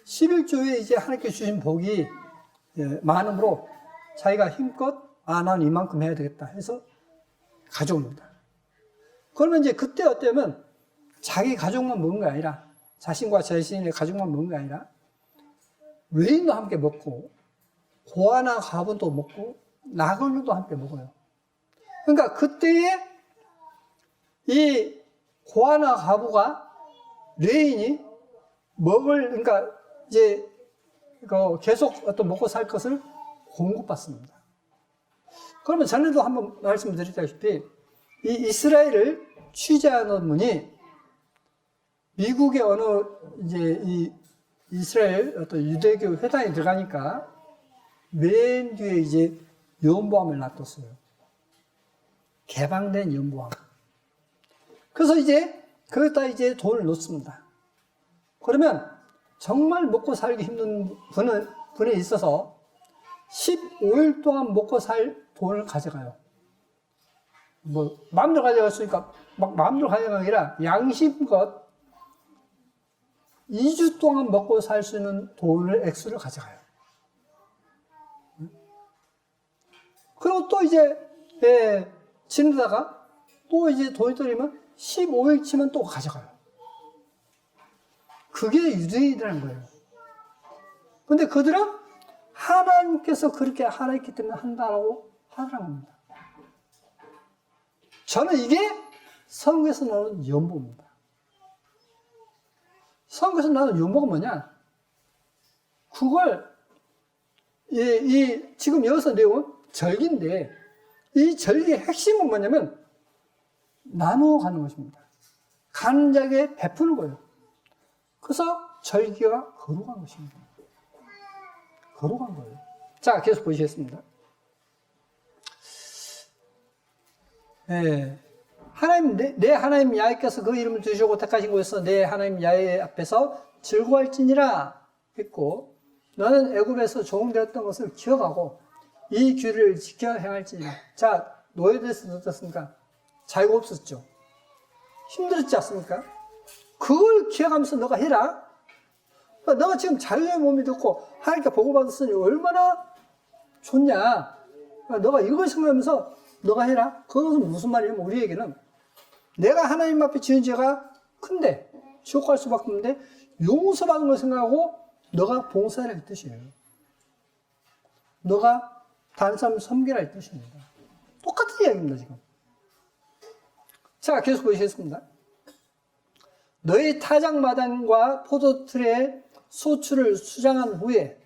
11조에 이제 하나님께 주신 복이 많으므로 자기가 힘껏 난 이만큼 해야 되겠다 해서 가져옵니다. 그러면 이제 그때 어때면 자기 가족만 먹는 게 아니라 자신과 자신의 가족만 먹는 게 아니라 외인도 함께 먹고 고아나 과부도 먹고 나그네도 함께 먹어요. 그러니까 그때에 이 고아나 과부가 레인이 그러니까 이제 계속 어떤 먹고 살 것을 공급받습니다. 그러면 전에도 한번 말씀드렸다시피 이 이스라엘을 취재하는 분이 미국의 어느 이제 이 이스라엘 어떤 유대교 회당에 들어가니까 맨 뒤에 이제 연보함을 놔뒀어요. 개방된 연보함. 그래서 이제 거기다 이제 돈을 넣습니다. 그러면 정말 먹고 살기 힘든 분이 있어서 15일 동안 먹고 살 돈을 가져가요. 뭐 마음대로 가져갔으니까 막 마음대로 가져가는 게 아니라 양심껏 2주 동안 먹고 살 수 있는 돈을 액수를 가져가요. 그리고 또 이제 지내다가 또 이제 돈이 떨어지면 15일치만 또 가져가요. 그게 유대인이라는 거예요. 근데 그들은 하나님께서 그렇게 하라했기 때문에 한다라고 하라는 겁니다. 저는 이게 성경에서 나오는 연보입니다. 성경에서 나오는 연보가 뭐냐? 그걸 지금 여기서 내용은 절기인데 이 절기의 핵심은 뭐냐면 나누어 가는 것입니다. 가는 자에게 베푸는 거예요. 그래서 절기가 거룩한 것입니다. 거룩한 거예요. 자, 계속 보시겠습니다. 하나님, 내 하나님 야훼께서 그 이름을 두시고 택하신 곳에서 내 하나님 야훼 앞에서 즐거워할지니라 했고, 너는 애굽에서 종되었던 것을 기억하고 이 규례를 지켜 행할지니라. 자, 노예돼서 어떻습니까? 자유가 없었죠. 힘들었지 않습니까? 그걸 기억하면서 너가 해라. 너가 지금 자유의 몸이 됐고 하나님께 보고받았으니 얼마나 좋냐. 너가 이걸 생각하면서 너가 해라. 그것은 무슨 말이냐면 우리에게는 내가 하나님 앞에 지은 죄가 큰데 지옥 갈 수밖에 없는데 용서받은 걸 생각하고 너가 봉사하라 이 뜻이에요. 너가 다른 사람 섬기라 이 뜻입니다. 똑같은 이야기입니다 지금. 자, 계속 보시겠습니다. 너희 타작마당과 포도틀의 소출을 저장한 후에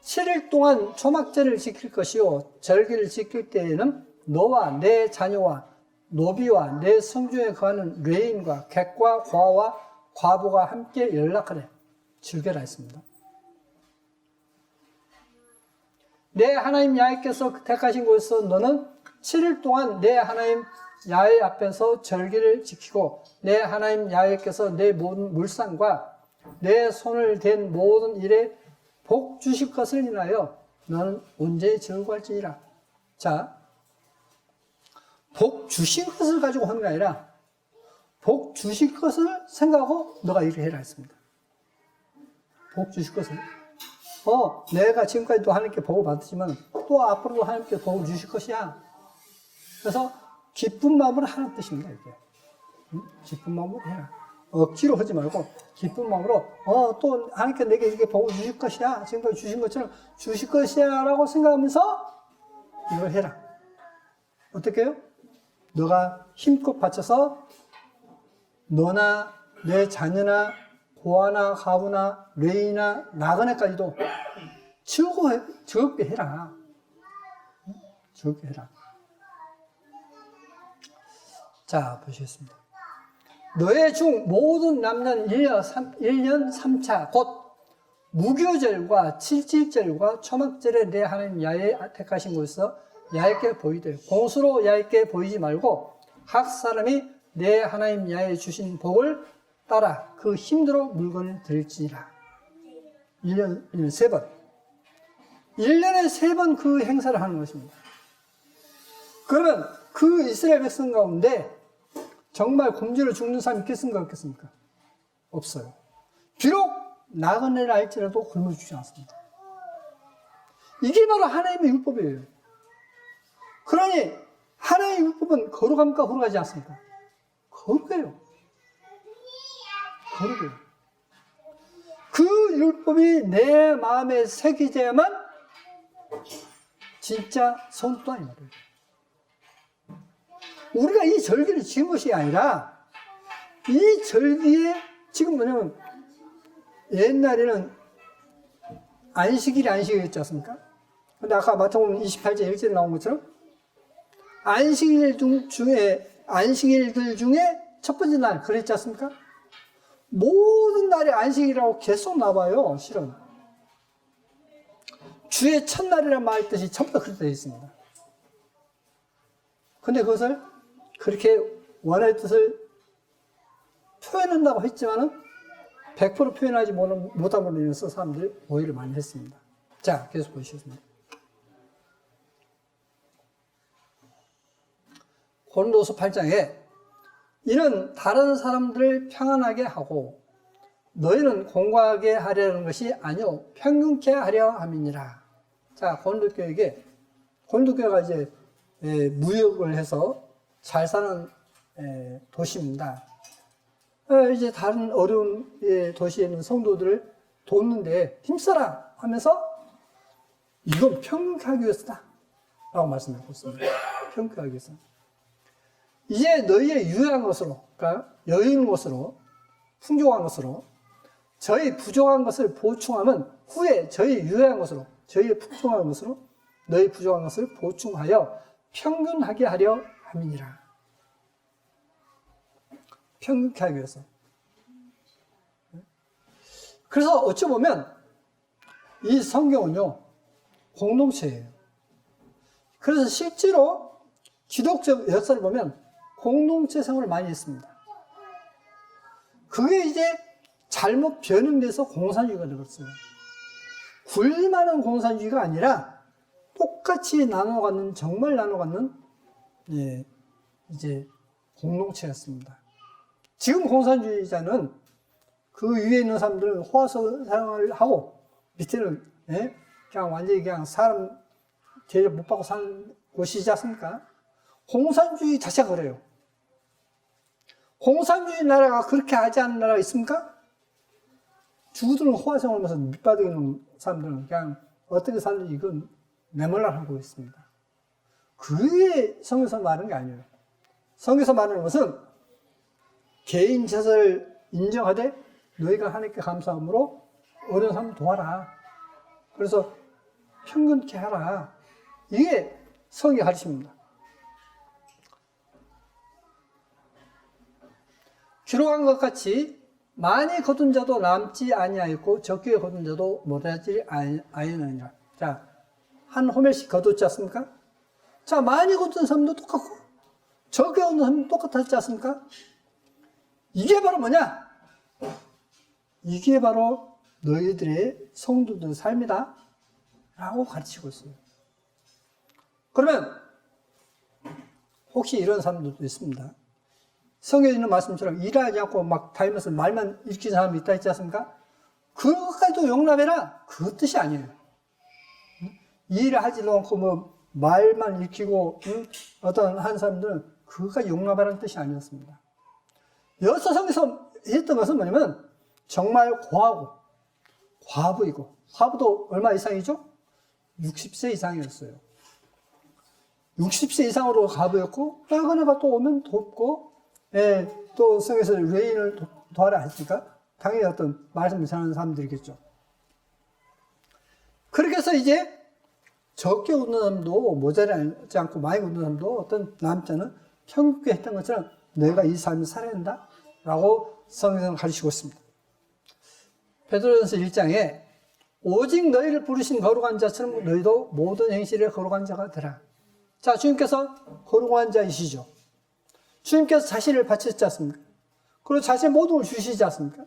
7일 동안 초막절을 지킬 것이요 절기를 지킬 때에는 너와 내 자녀와 노비와 내 성중에 거하는 레인과 객과 고아와 과부가 함께 연락하래 즐겨라 했습니다. 내 하나님 야훼께서 택하신 곳에서 너는 7일 동안 내 하나님 야훼 앞에서 절기를 지키고 내 하나님 야훼께서 내 모든 물상과 내 손을 댄 모든 일에 복 주실 것을 인하여 너는 온전히 즐거워할지니라. 자, 복 주신 것을 가지고 하는 게 아니라 복 주실 것을 생각하고 너가 일을 해라 했습니다. 복 주실 것을. 내가 지금까지도 하나님께 복을 받았지만 또 앞으로도 하나님께 복을 주실 것이야. 그래서 기쁜 마음으로 하는 뜻입니다. 이게. 기쁜 마음으로 해라. 억지로 하지 말고 기쁜 마음으로 또 하나님께 내게 이렇게 복을 주실 것이야. 지금까지 주신 것처럼 주실 것이야 라고 생각하면서 이걸 해라. 어떻게 해요? 너가 힘껏 바쳐서 너나 내 자녀나 고아나 가부나 레이나 나그네까지도 즐겁게 해라. 즐겁게 해라. 자, 보시겠습니다. 너의 중 모든 남자는 1년 3차 곧 무교절과 칠칠절과 초막절에 내 하나님 야외에 택하신 곳에서 야외께 보이되 공수로 야외께 보이지 말고 각 사람이 내 하나님 야외에 주신 복을 따라 그 힘대로 물건을 들지니라. 1년 3번. 1년에 3번 그 행사를 하는 것입니다. 그러면 그 이스라엘 백성 가운데 정말 굶주려 죽는 사람이 있겠습니까? 없겠습니까? 없어요. 비록 나그네를 알지라도 굶어 죽지 않습니다. 이게 바로 하나님의 율법이에요. 그러니 하나님의 율법은 거룩합니까? 거룩하지 않습니까? 거룩해요. 거룩해요. 그 율법이 내 마음에 새기져야만 진짜 성도다 이 말이에요. 우리가 이 절기를 지은 것이 아니라 이 절기에 지금 뭐냐면 옛날에는 안식일이 안식일이었지 않습니까? 근데 아까 마태복음 28장 1절에 나온 것처럼 안식일들 중에 첫 번째 날 그랬지 않습니까? 모든 날이 안식이라고 계속 나와요. 실은 주의 첫날이란 말의 뜻이 전부 다 그렇게 되어 있습니다. 근데 그것을 그렇게 원의 뜻을 표현한다고 했지만은 100% 표현하지 못함으로 인해서 사람들이 오해를 많이 했습니다. 자, 계속 보시겠습니다. 고린도서 8장에 이는 다른 사람들을 평안하게 하고 너희는 공고하게 하려는 것이 아니요 평균케 하려 함이니라. 자, 고린도 교회가 이제 무역을 해서 잘 사는 도시입니다. 이제 다른 어려운 도시에 있는 성도들을 돕는데 힘써라 하면서 이건 평균케 하기 위해서다 라고 말씀하고 있습니다. 평균케 하기 위해서. 이제 너희의 유효한 것으로, 그러니까 여유 있는 것으로, 풍족한 것으로, 저희 부족한 것을 보충하면 후에 저희 유효한 것으로, 저희의 풍족한 것으로, 너희 부족한 것을 보충하여 평균하게 하려 함이니라. 평균케 하기 위해서. 그래서 어찌 보면 이 성경은요, 공동체예요. 그래서 실제로 기독적 역사를 보면 공동체 생활을 많이 했습니다. 그게 이제 잘못 변형돼서 공산주의가 되었어요. 굴림하는 공산주의가 아니라 똑같이 나눠갖는, 정말 나눠갖는, 이제 공동체였습니다. 지금 공산주의자는 그 위에 있는 사람들은 호화성 생활을 하고 밑에는 그냥 완전히 그냥 사람 대접 못 받고 사는 곳이지 않습니까? 공산주의 자체가 그래요. 공산주의 나라가 그렇게 하지 않는 나라가 있습니까? 주부들은 호화생활 하면서 밑바닥에 있는 사람들은 그냥 어떻게 살는지 이건 내몰라 하고 있습니다. 그게 성경에서 말하는 게 아니에요. 성경에서 말하는 것은 개인 제사를 인정하되 너희가 하나님께 감사함으로 어려운 사람을 도와라. 그래서 평균케 하라. 이게 성경의 가르침입니다. 기록한 것 같이 많이 거둔 자도 남지 아니하였고 적게 거둔 자도 못하지 아니하느니라. 자, 한 호멜씩 거뒀지 않습니까? 자, 많이 거둔 사람도 똑같고 적게 거둔 사람도 똑같았지 않습니까? 이게 바로 뭐냐? 이게 바로 너희들의 성도들의 삶이다 라고 가르치고 있어요. 그러면 혹시 이런 사람들도 있습니다. 성경에 있는 말씀처럼 일하지 않고 막 다니면서 말만 읽히는 사람이 있다 했지 않습니까? 그것까지도 용납해라. 그 뜻이 아니에요. 일을 하지도 않고 뭐 말만 읽히고 어떤 한 사람들은 그것까지 용납하라는 뜻이 아니었습니다. 여기서 성경에서 했던 것은 뭐냐면 정말 고하고 과부이고, 과부도 얼마 이상이죠? 60세 이상이었어요. 60세 이상으로 과부였고 나그네가 또 오면 돕고 또 성에서 외인을 도와라 했으니까 당연히 어떤 말씀을 전하는 사람들이겠죠. 그렇게 해서 이제 적게 웃는 사람도 모자라지 않고 많이 웃는 사람도 어떤 남자는 평균에 했던 것처럼 내가 이 삶을 살아야 한다 라고 성경은 가르치고 있습니다. 베드로전서 1장에 오직 너희를 부르신 거룩한 자처럼 너희도 모든 행실에 거룩한 자가 되라. 자, 주님께서 거룩한 자이시죠. 주님께서 자신을 바치지 않습니까? 그리고 자신의 모든 걸 주시지 않습니까?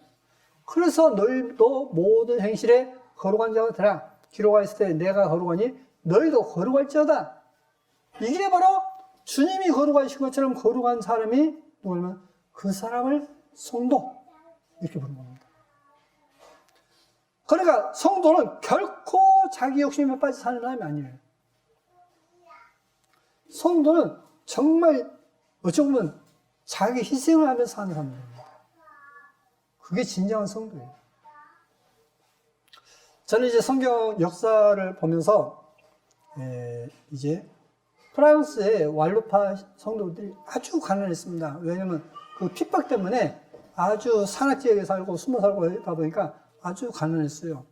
그래서 너희도 모든 행실에 거룩한 자가 되라. 기록하였을 때 내가 거룩하니 너희도 거룩할지어다. 이게 바로 주님이 거룩하신 것처럼 거룩한 사람이 누구냐면 그 사람을 성도 이렇게 부르는 겁니다. 그러니까 성도는 결코 자기 욕심에 빠져 사는 사람이 아니에요. 성도는 정말 어쩌면 자기 희생을 하면서 사는 사람입니다. 그게 진정한 성도예요. 저는 이제 성경 역사를 보면서 이제 프랑스의 왈로파 성도들이 아주 가난했습니다. 왜냐하면 그 핍박 때문에 아주 산악지역에 살고 숨어 살고 하다 보니까 아주 가난했어요.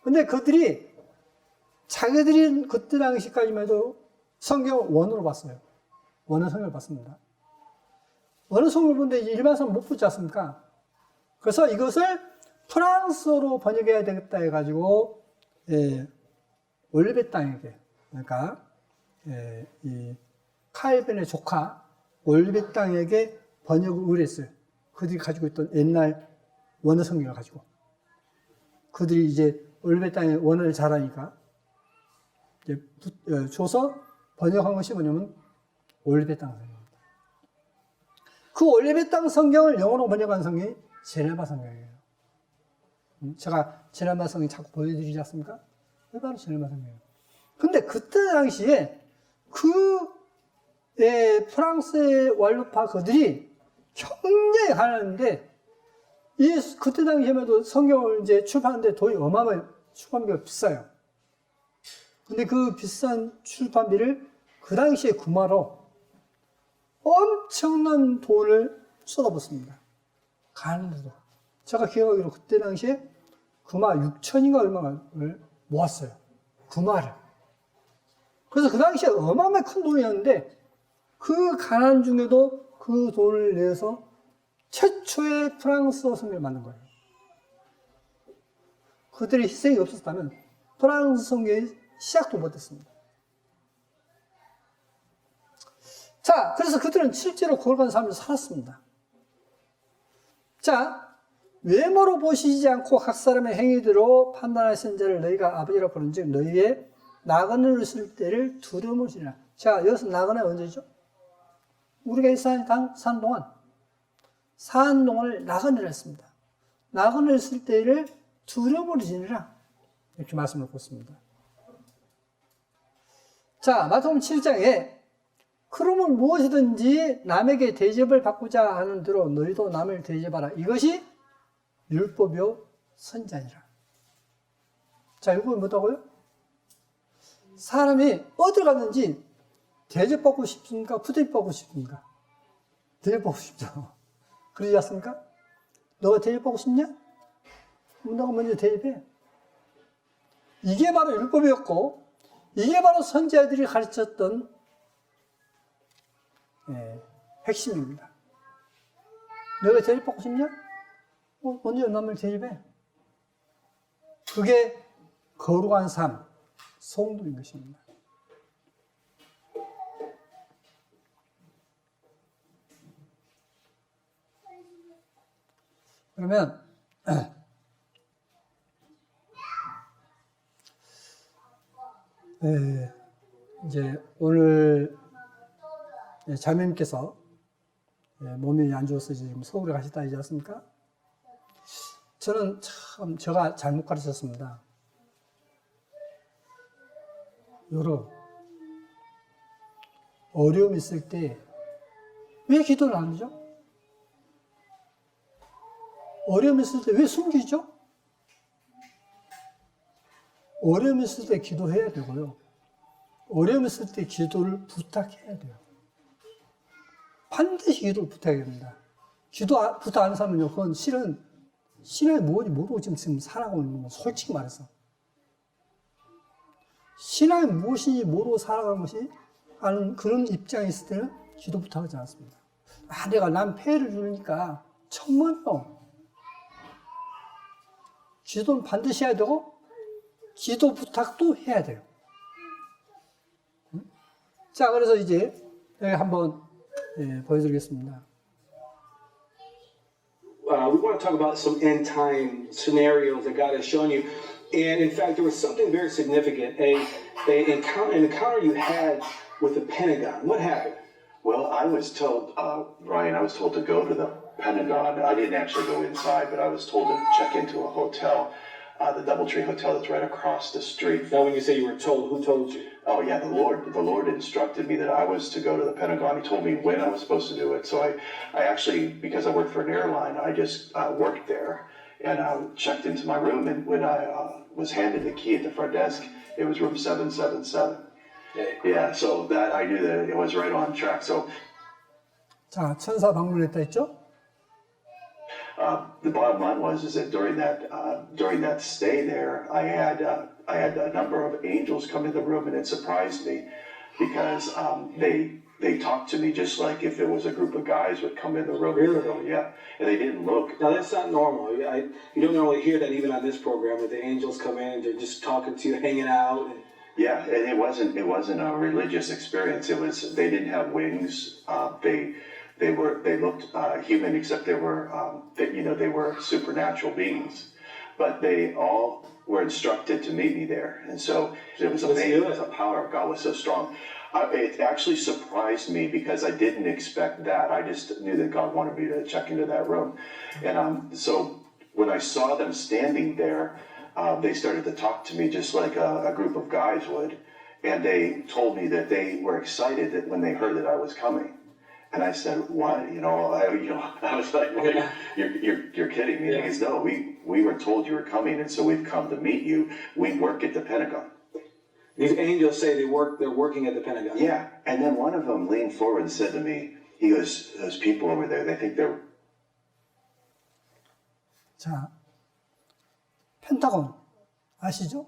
근데 그들이 자기들이 그때 당시까지만 해도 성경을 원어로 봤어요. 원어 성경을 봤습니다. 원어 성경을 보는데 일반 사람 못 보지 않습니까? 그래서 이것을 프랑스어로 번역해야 되겠다 해가지고 올리베 땅에게, 그러니까 이 칼빈의 조카 올리베 땅에게 번역을 의뢰했어요. 그들이 가지고 있던 옛날 원어 성경을 가지고. 그들이 이제 올리베 땅에 원어를 잘하니까 이제 줘서 번역한 것이 뭐냐면 올리베 땅 성경입니다. 그 올리베 땅 성경을 영어로 번역한 성경이 제네바 성경이에요. 제가 제네바 성경 자꾸 보여드리지 않습니까? 그게 바로 제네바 성경이에요. 근데 그때 당시에 프랑스의 왈로파 그들이 굉장히 가난한데 그때 당시에만 해도 성경을 이제 출판하는데 돈이 어마어마해요. 출판비가 비싸요. 근데 그 비싼 출판비를 그 당시에 금화로 엄청난 돈을 쏟아붓습니다. 가는데도. 제가 기억하기로 그때 당시에 금화 6천인가 얼마를 모았어요. 금화를. 그래서 그 당시에 어마어마하게 큰 돈이었는데 그 가난 중에도 그 돈을 내서 최초의 프랑스어 성경을 만든 거예요. 그들의 희생이 없었다면 프랑스 성경이 시작도 못했습니다. 자, 그래서 그들은 실제로 거룩한 삶을 살았습니다. 자, 외모로 보시지 않고 각 사람의 행위대로 판단하시는 자를 너희가 아버지라 부른즉 너희의 나그네를 쓸 때를 두려움을 지니라. 자, 여기서 나그네 언제죠? 우리가 이 세상에 사는 동안을 나그네를 했습니다. 나그네를 쓸 때를 두려움을 지니라. 이렇게 말씀을 드렸습니다. 자, 마태복음 7장에 그러면 무엇이든지 남에게 대접을 받고자 하는 대로 너희도 남을 대접하라. 이것이 율법이요 선지자니라. 자, 율법이 뭐다고요? 사람이 어딜 갔는지 대접받고 싶습니까? 부대접받고 싶습니까? 대접받고 싶죠. 그러지 않습니까? 너가 대접받고 싶냐? 너가 먼저 대접해. 이게 바로 율법이었고 이게 바로 선지자들이 가르쳤던 핵심입니다. 너가 대접받고 싶냐? 먼저 남을 대접해. 그게 거룩한 삶, 성도인 것입니다. 그러면 이제 오늘 자매님께서 몸이 안 좋아서 지금 서울에 가시다 하지 않습니까? 저는 참 제가 잘못 가르쳤습니다. 여러 어려움이 있을 때 왜 기도를 안 하죠? 어려움이 있을 때 왜 숨기죠? 어려움이 있을 때 기도해야 되고요. 어려움이 있을 때 기도를 부탁해야 돼요. 반드시 기도를 부탁해야 됩니다. 기도 부탁 안 하는 사람은요, 그건 실은 신의 무엇이 모르고 지금 살아가고 있는 거, 솔직히 말해서. 신앙이 무엇인지 모르고 살아가는 것이 하는 그런 입장에 있을 때는 기도부터 하지 않습니다. 내가 남 폐해를 주니까 천만요. 기도는 반드시 해야 되고 기도 부탁도 해야 돼요. 자, 그래서 이제 여기 한번 보여드리겠습니다. We want to talk about some end time scenarios that God has shown you. And in fact, there was something very significant, an encounter you had with the Pentagon. What happened? Well, I was told, Ryan, I was told to go to the Pentagon. I didn't actually go inside, but I was told to check into a hotel, the Doubletree Hotel that's right across the street. Now, when you say you were told, who told you? Oh yeah, the Lord instructed me that I was to go to the Pentagon. He told me when I was supposed to do it. So I actually, because I worked for an airline, I just worked there and checked into my room. And when I was handed the key at the front desk, it was room 777. Yeah, so that I knew that it was right on track. So 자, 천사 방문했다 했죠? the bottom line was is that during that stay there, I had a number of angels come in the room, and it surprised me because they talked to me just like if it was a group of guys would come in the room. Really? Yeah, and they didn't look. Now, that's not normal. You don't normally hear that even on this program, where the angels come in and they're just talking to you, hanging out. And Yeah, and it wasn't a religious experience. It was they didn't have wings. They looked human, except they were supernatural beings. But they all were instructed to meet me there, and so it was amazing. The power of God was so strong. It actually surprised me because I didn't expect that. I just knew that God wanted me to check into that room, and so when I saw them standing there. They started to talk to me just like a group of guys would, and they told me that they were excited that when they heard that I was coming, and I said, "What? I was like, you're kidding me?" Yeah. He goes, "No, we were told you were coming, and so we've come to meet you. We work at the Pentagon." These angels say they're working at the Pentagon. Yeah, and then one of them leaned forward and said to me, he goes, "Those people over there, they think they're." 자, 펜타곤 아시죠?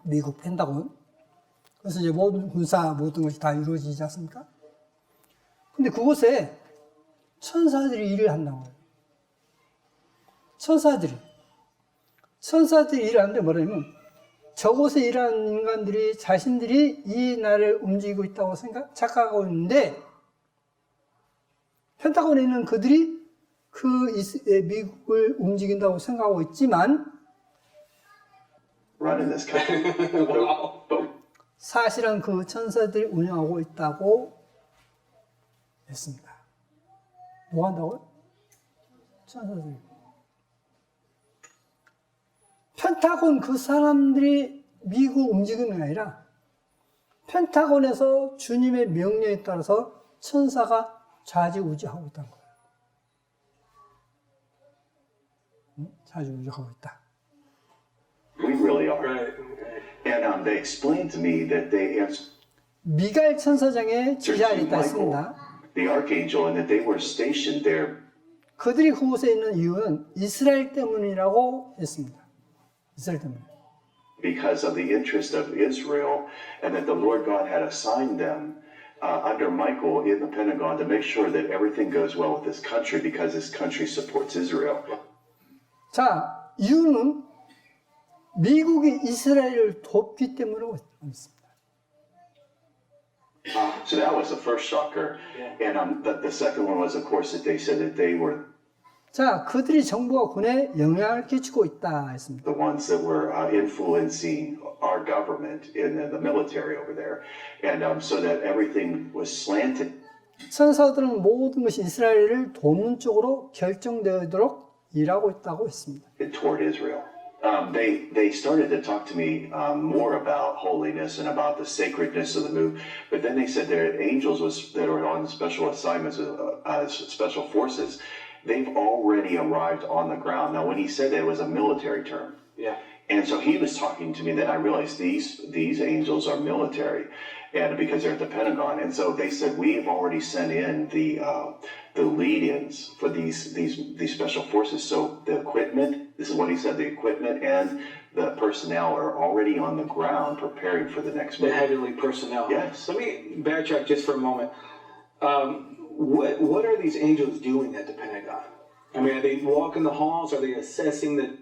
미국 펜타곤. 그래서 이제 모든 군사 모든 것이 다 이루어지지 않습니까? 근데 그곳에 천사들이 일을 한다고 해요. 천사들이 일을 하는데 뭐냐면 저곳에 일하는 인간들이 자신들이 이 나라를 움직이고 있다고 착각하고 있는데 펜타곤에 있는 그들이 미국을 움직인다고 생각하고 있지만 사실은 그 천사들이 운영하고 있다고 했습니다. 뭐 한다고요? 천사들이. 펜타곤 그 사람들이 미국 움직이는 게 아니라 펜타곤에서 주님의 명령에 따라서 천사가 좌지우지하고 있다는 거예요. 좌지우지하고 있다. We really are. And they explained to me that they answered 미가엘 천사장의 지시하에 있다 했습니다. the archangel, and that they were stationed there. 그들이 그곳에 있는 이유는 이스라엘 때문이라고 했습니다. 이스라엘 때문에. Because of the interest of Israel, and that the Lord God had assigned them under Michael in the Pentagon to make sure that everything goes well with this country, because this country supports Israel. 자, 이유는 미국이 이스라엘을 돕기 때문이라고 했습니다. So that was the first shocker, and the second one was, of course, that they said that they were 자, 그들이 정부와 군에 영향을 끼치고 있다 했습니다. the ones that were influencing our government in the military over there, and so that everything was slanted. 천사들은 모든 것이 이스라엘을 돕는 쪽으로 결정되도록 일하고 있다고 했습니다. Toward Israel. They started to talk to me more about holiness and about the sacredness of the move, but then they said that angels that are on special assignments, special forces, they've already arrived on the ground. Now, when he said that, it was a military term. Yeah. And so he was talking to me, then I realized these angels are military, and because they're at the Pentagon. And so they said, we've already sent in the lead-ins for these special forces. So the equipment This is what he said. The equipment and the personnel are already on the ground preparing for the next The move. heavenly personnel. Yes. Let me backtrack just for a moment. What are these angels doing at the Pentagon? I mean, are they walking the halls? Are they assessing the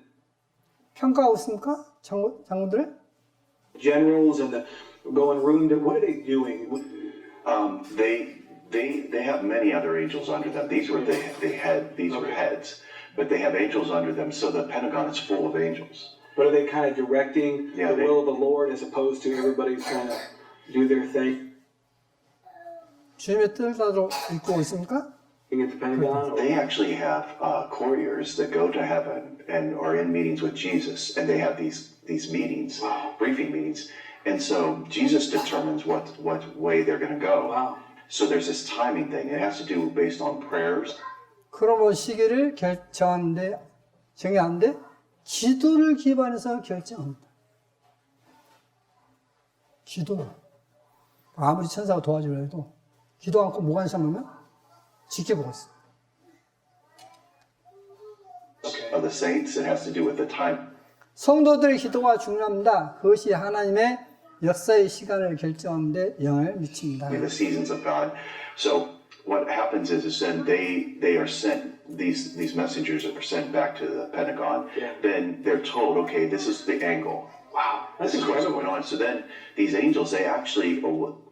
평가하고 있습니까? 장군들? generals and the going room to, what are they doing? They have many other angels under them. These were these were heads, but they have angels under them. So the Pentagon is full of angels. But are they kind of directing Yeah, the will of the Lord as opposed to everybody's trying to do their thing? 주님의 뜻을 따로 읽고 있습니까? Being at the Pentagon? They actually have couriers that go to heaven and are in meetings with Jesus, and they have these meetings, briefing meetings, and so Jesus determines what way they're going to go. Wow. So there's this timing thing. It has to do based on prayers. 그러므로 시기를 정하는데 기도를 기반해서 결정합니다. 기도. 아무리 천사가 도와주려 해도 기도 않고 무관심 하면 지켜보고 있어. Of the saints, it has to do with the time. 성도들의 기도가 중요합니다. 그것이 하나님의 역사의 시간을 결정하는 데 영향을 미칩니다. The seasons of God. So what happens is then they are sent, these messengers are sent back to the Pentagon. Yeah. Then they're told, okay, this is the angle. Wow. That's This is what's incredible. going on. So then these angels, they actually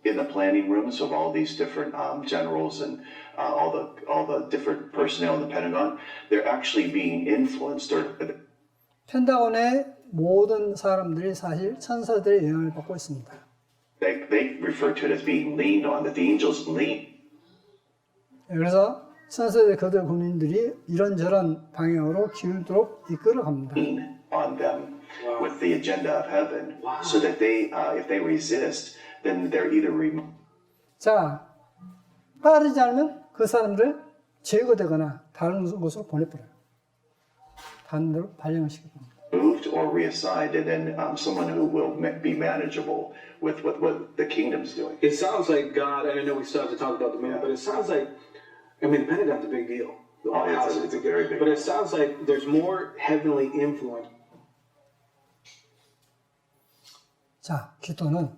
in the planning rooms of all these different generals and all the different personnel in the Pentagon, they're actually being influenced or 펜타곤의 모든 사람들이 사실 천사들의 영향을 받고 있습니다. they refer to it as being leaned on, that the angels lean. 그래서 천사들 그들 군인들이 이런저런 방향으로 기울도록 이끌어갑니다. On them with the agenda of heaven, so that they, if they resist, then they're either 자, 따르지 않으면 그 사람들 제거되거나 다른 곳으로 보내버려요. 다른 데로 발령을 시켜버립니다. removed or reassigned, and then someone who will be manageable with what the kingdom's doing. It sounds like God, and I know we still have to talk about the moon, but it sounds like, I mean, the Pentagon's a big deal. The White House is It's a very big But it sounds like there's more heavenly influence. 자, 기도는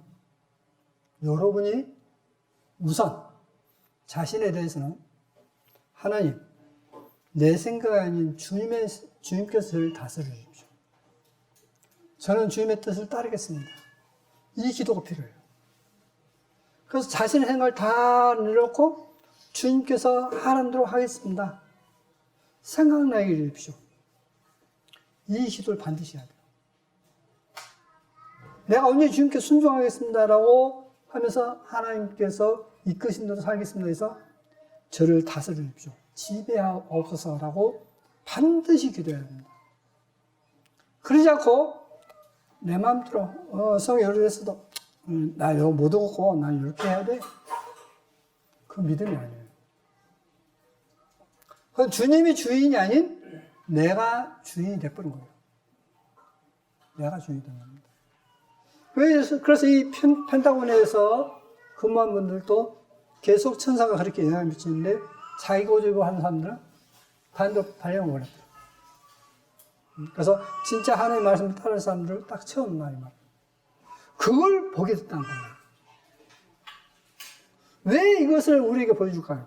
여러분이 우선 자신에 대해서는 하나님, 내 생각이 아닌 주님께서 저를 다스려 주십시오. 저는 주님의 뜻을 따르겠습니다. 이 기도가 필요해요. 그래서 자신의 생각을 다 내려놓고 주님께서 하라는 대로 하겠습니다. 생각나게 해주십시오. 이 기도를 반드시 해야 돼요. 내가 언제 주님께 순종하겠습니다라고 하면서 하나님께서 이끄신 대로 살겠습니다 해서 저를 다스려 주십시오. 지배하옵소서라고 반드시 기도해야 합니다. 그러지 않고 내 마음대로 성에 열어있어도 나 이거 못 얻고 난 이렇게 해야 돼. 그 믿음이 아니에요. 그건 주님이 주인이 아닌 내가 주인이 돼버린 거예요. 내가 주인이 된 겁니다. 그래서 이 펜타곤에서 근무한 분들도 계속 천사가 그렇게 영향을 미치는데 자기 고집을 하는 사람들은 반대로 발령을 버렸다. 그래서 진짜 하나님의 말씀을 따르는 사람들을 딱 채웠나 이 말. 그걸 보게 됐다는 거예요. 왜 이것을 우리에게 보여줄까요?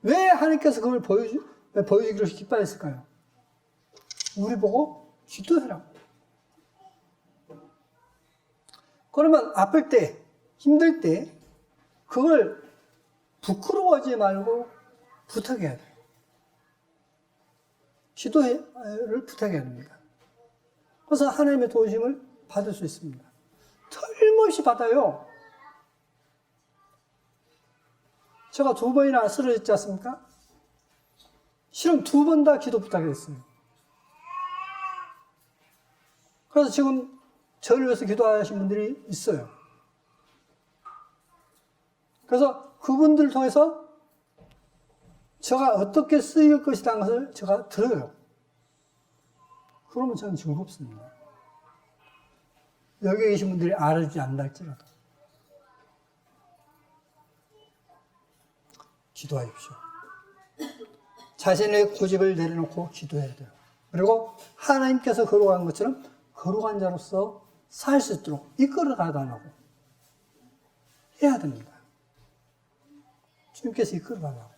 왜 하나님께서 그걸 보여주기로 기뻐했을까요? 우리 보고 기도해라고. 그러면 아플 때, 힘들 때 그걸 부끄러워하지 말고 부탁해야 돼요. 기도를 부탁해야 됩니다. 그래서 하나님의 도우심을 받을 수 있습니다. 틀림없이 받아요. 제가 2번이나 쓰러졌지 않습니까? 실은 2번 다 기도 부탁했어요. 그래서 지금 저를 위해서 기도하신 분들이 있어요. 그래서 그분들을 통해서 제가 어떻게 쓰일 것이라는 것을 제가 들어요. 그러면 저는 즐겁습니다. 여기 계신 분들이 알아주지 않는다 할지라도. 기도하십시오. 자신의 고집을 내려놓고 기도해야 돼요. 그리고 하나님께서 거룩한 것처럼 거룩한 자로서 살 수 있도록 이끌어 가달라고 해야 됩니다. 주님께서 이끌어 가달라고.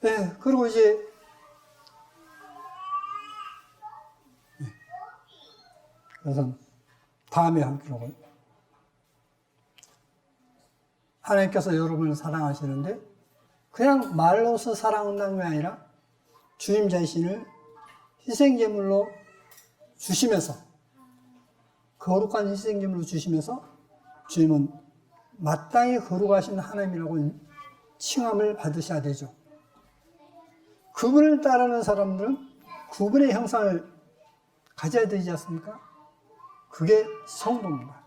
네, 그리고 이제 그래서 다음에 한 기록은 하나님께서 여러분을 사랑하시는데 그냥 말로서 사랑한다는 게 아니라 주님 자신을 희생제물로 주시면서 거룩한 희생제물로 주시면서 주님은 마땅히 거룩하신 하나님이라고 칭함을 받으셔야 되죠. 그분을 따르는 사람들은 그분의 형상을 가져야 되지 않습니까? 그게 성도입니다.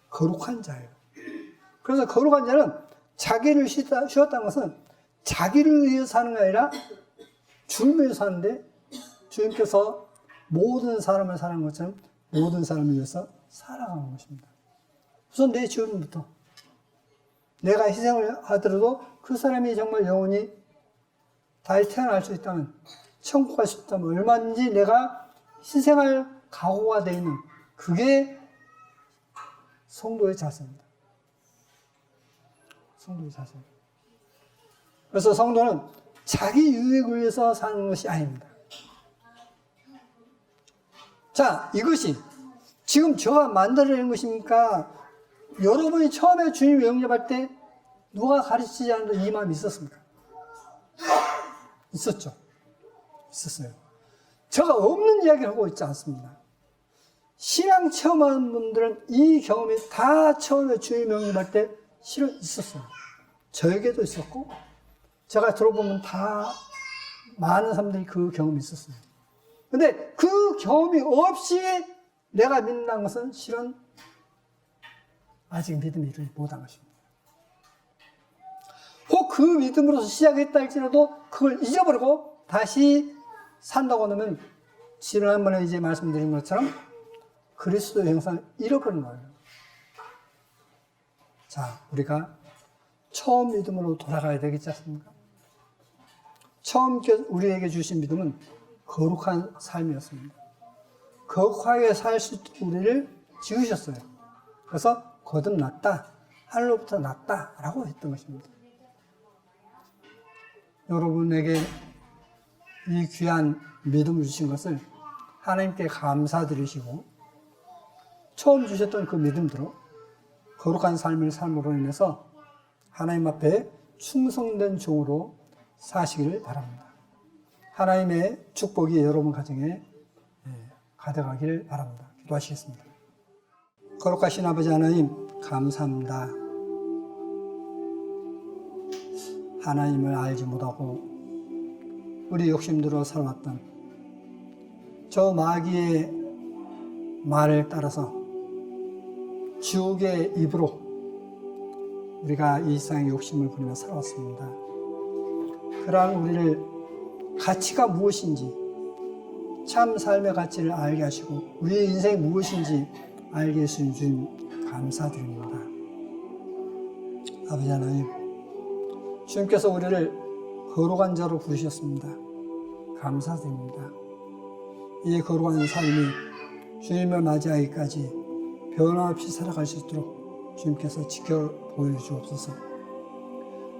거룩한 자예요. 그래서 거룩한 자는 자기를 쉬었다는 것은 자기를 위해서 사는 게 아니라 주님을 위해서 사는데 주님께서 모든 사람을 사랑하는 것처럼 모든 사람을 위해서 살아가는 것입니다. 우선 내 주님부터 내가 희생을 하더라도 그 사람이 정말 영원히 다시 태어날 수 있다면 천국 갈 수 있다면 얼마든지 내가 희생할 각오가 되어 있는 그게 성도의 자세입니다. 성도의 자세입니다. 그래서 성도는 자기 유익을 위해서 사는 것이 아닙니다. 자, 이것이 지금 저가 만들어낸 것입니까? 여러분이 처음에 주님을 영접할 때 누가 가르치지 않는 이 마음이 있었습니까? 있었죠. 있었어요. 제가 없는 이야기를 하고 있지 않습니다. 신앙 체험하는 분들은 이 경험이 다 처음에 주님 영접할 때 실은 있었어요. 저에게도 있었고 제가 들어보면 다 많은 사람들이 그 경험이 있었어요. 근데 그 경험이 없이 내가 믿는다는 것은 실은 아직 믿음이 이르지 못한 것입니다. 혹 그 믿음으로서 시작했다 할지라도 그걸 잊어버리고 다시 산다고 하면 지난번에 이제 말씀드린 것처럼 그리스도의 형상을 잃어버리는 거예요. 자, 우리가 처음 믿음으로 돌아가야 되겠지 않습니까? 처음 우리에게 주신 믿음은 거룩한 삶이었습니다. 거룩하게 살 수 있도록 우리를 지으셨어요. 그래서 거듭났다, 하늘로부터 났다라고 했던 것입니다. 여러분에게 이 귀한 믿음을 주신 것을 하나님께 감사드리시고 처음 주셨던 그 믿음대로 거룩한 삶을 삶으로 인해서 하나님 앞에 충성된 종으로 사시기를 바랍니다. 하나님의 축복이 여러분 가정에 가득하기를 바랍니다. 기도하시겠습니다. 거룩하신 아버지 하나님 감사합니다. 하나님을 알지 못하고 우리 욕심대로 살아왔던 저 마귀의 말을 따라서 지옥의 입으로 우리가 이 세상의 욕심을 부리며 살아왔습니다. 그러한 우리를 가치가 무엇인지 참 삶의 가치를 알게 하시고 우리의 인생이 무엇인지 알게 해주신 주님 감사드립니다. 아버지 하나님, 주님께서 우리를 거룩한 자로 부르셨습니다. 감사드립니다. 이 거룩한 삶이 주님을 맞이하기까지 변함없이 살아갈 수 있도록 주님께서 지켜 보여주옵소서.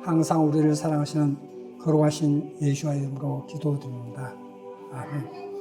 항상 우리를 사랑하시는 거룩하신 예수와 이름으로 기도드립니다. 아멘.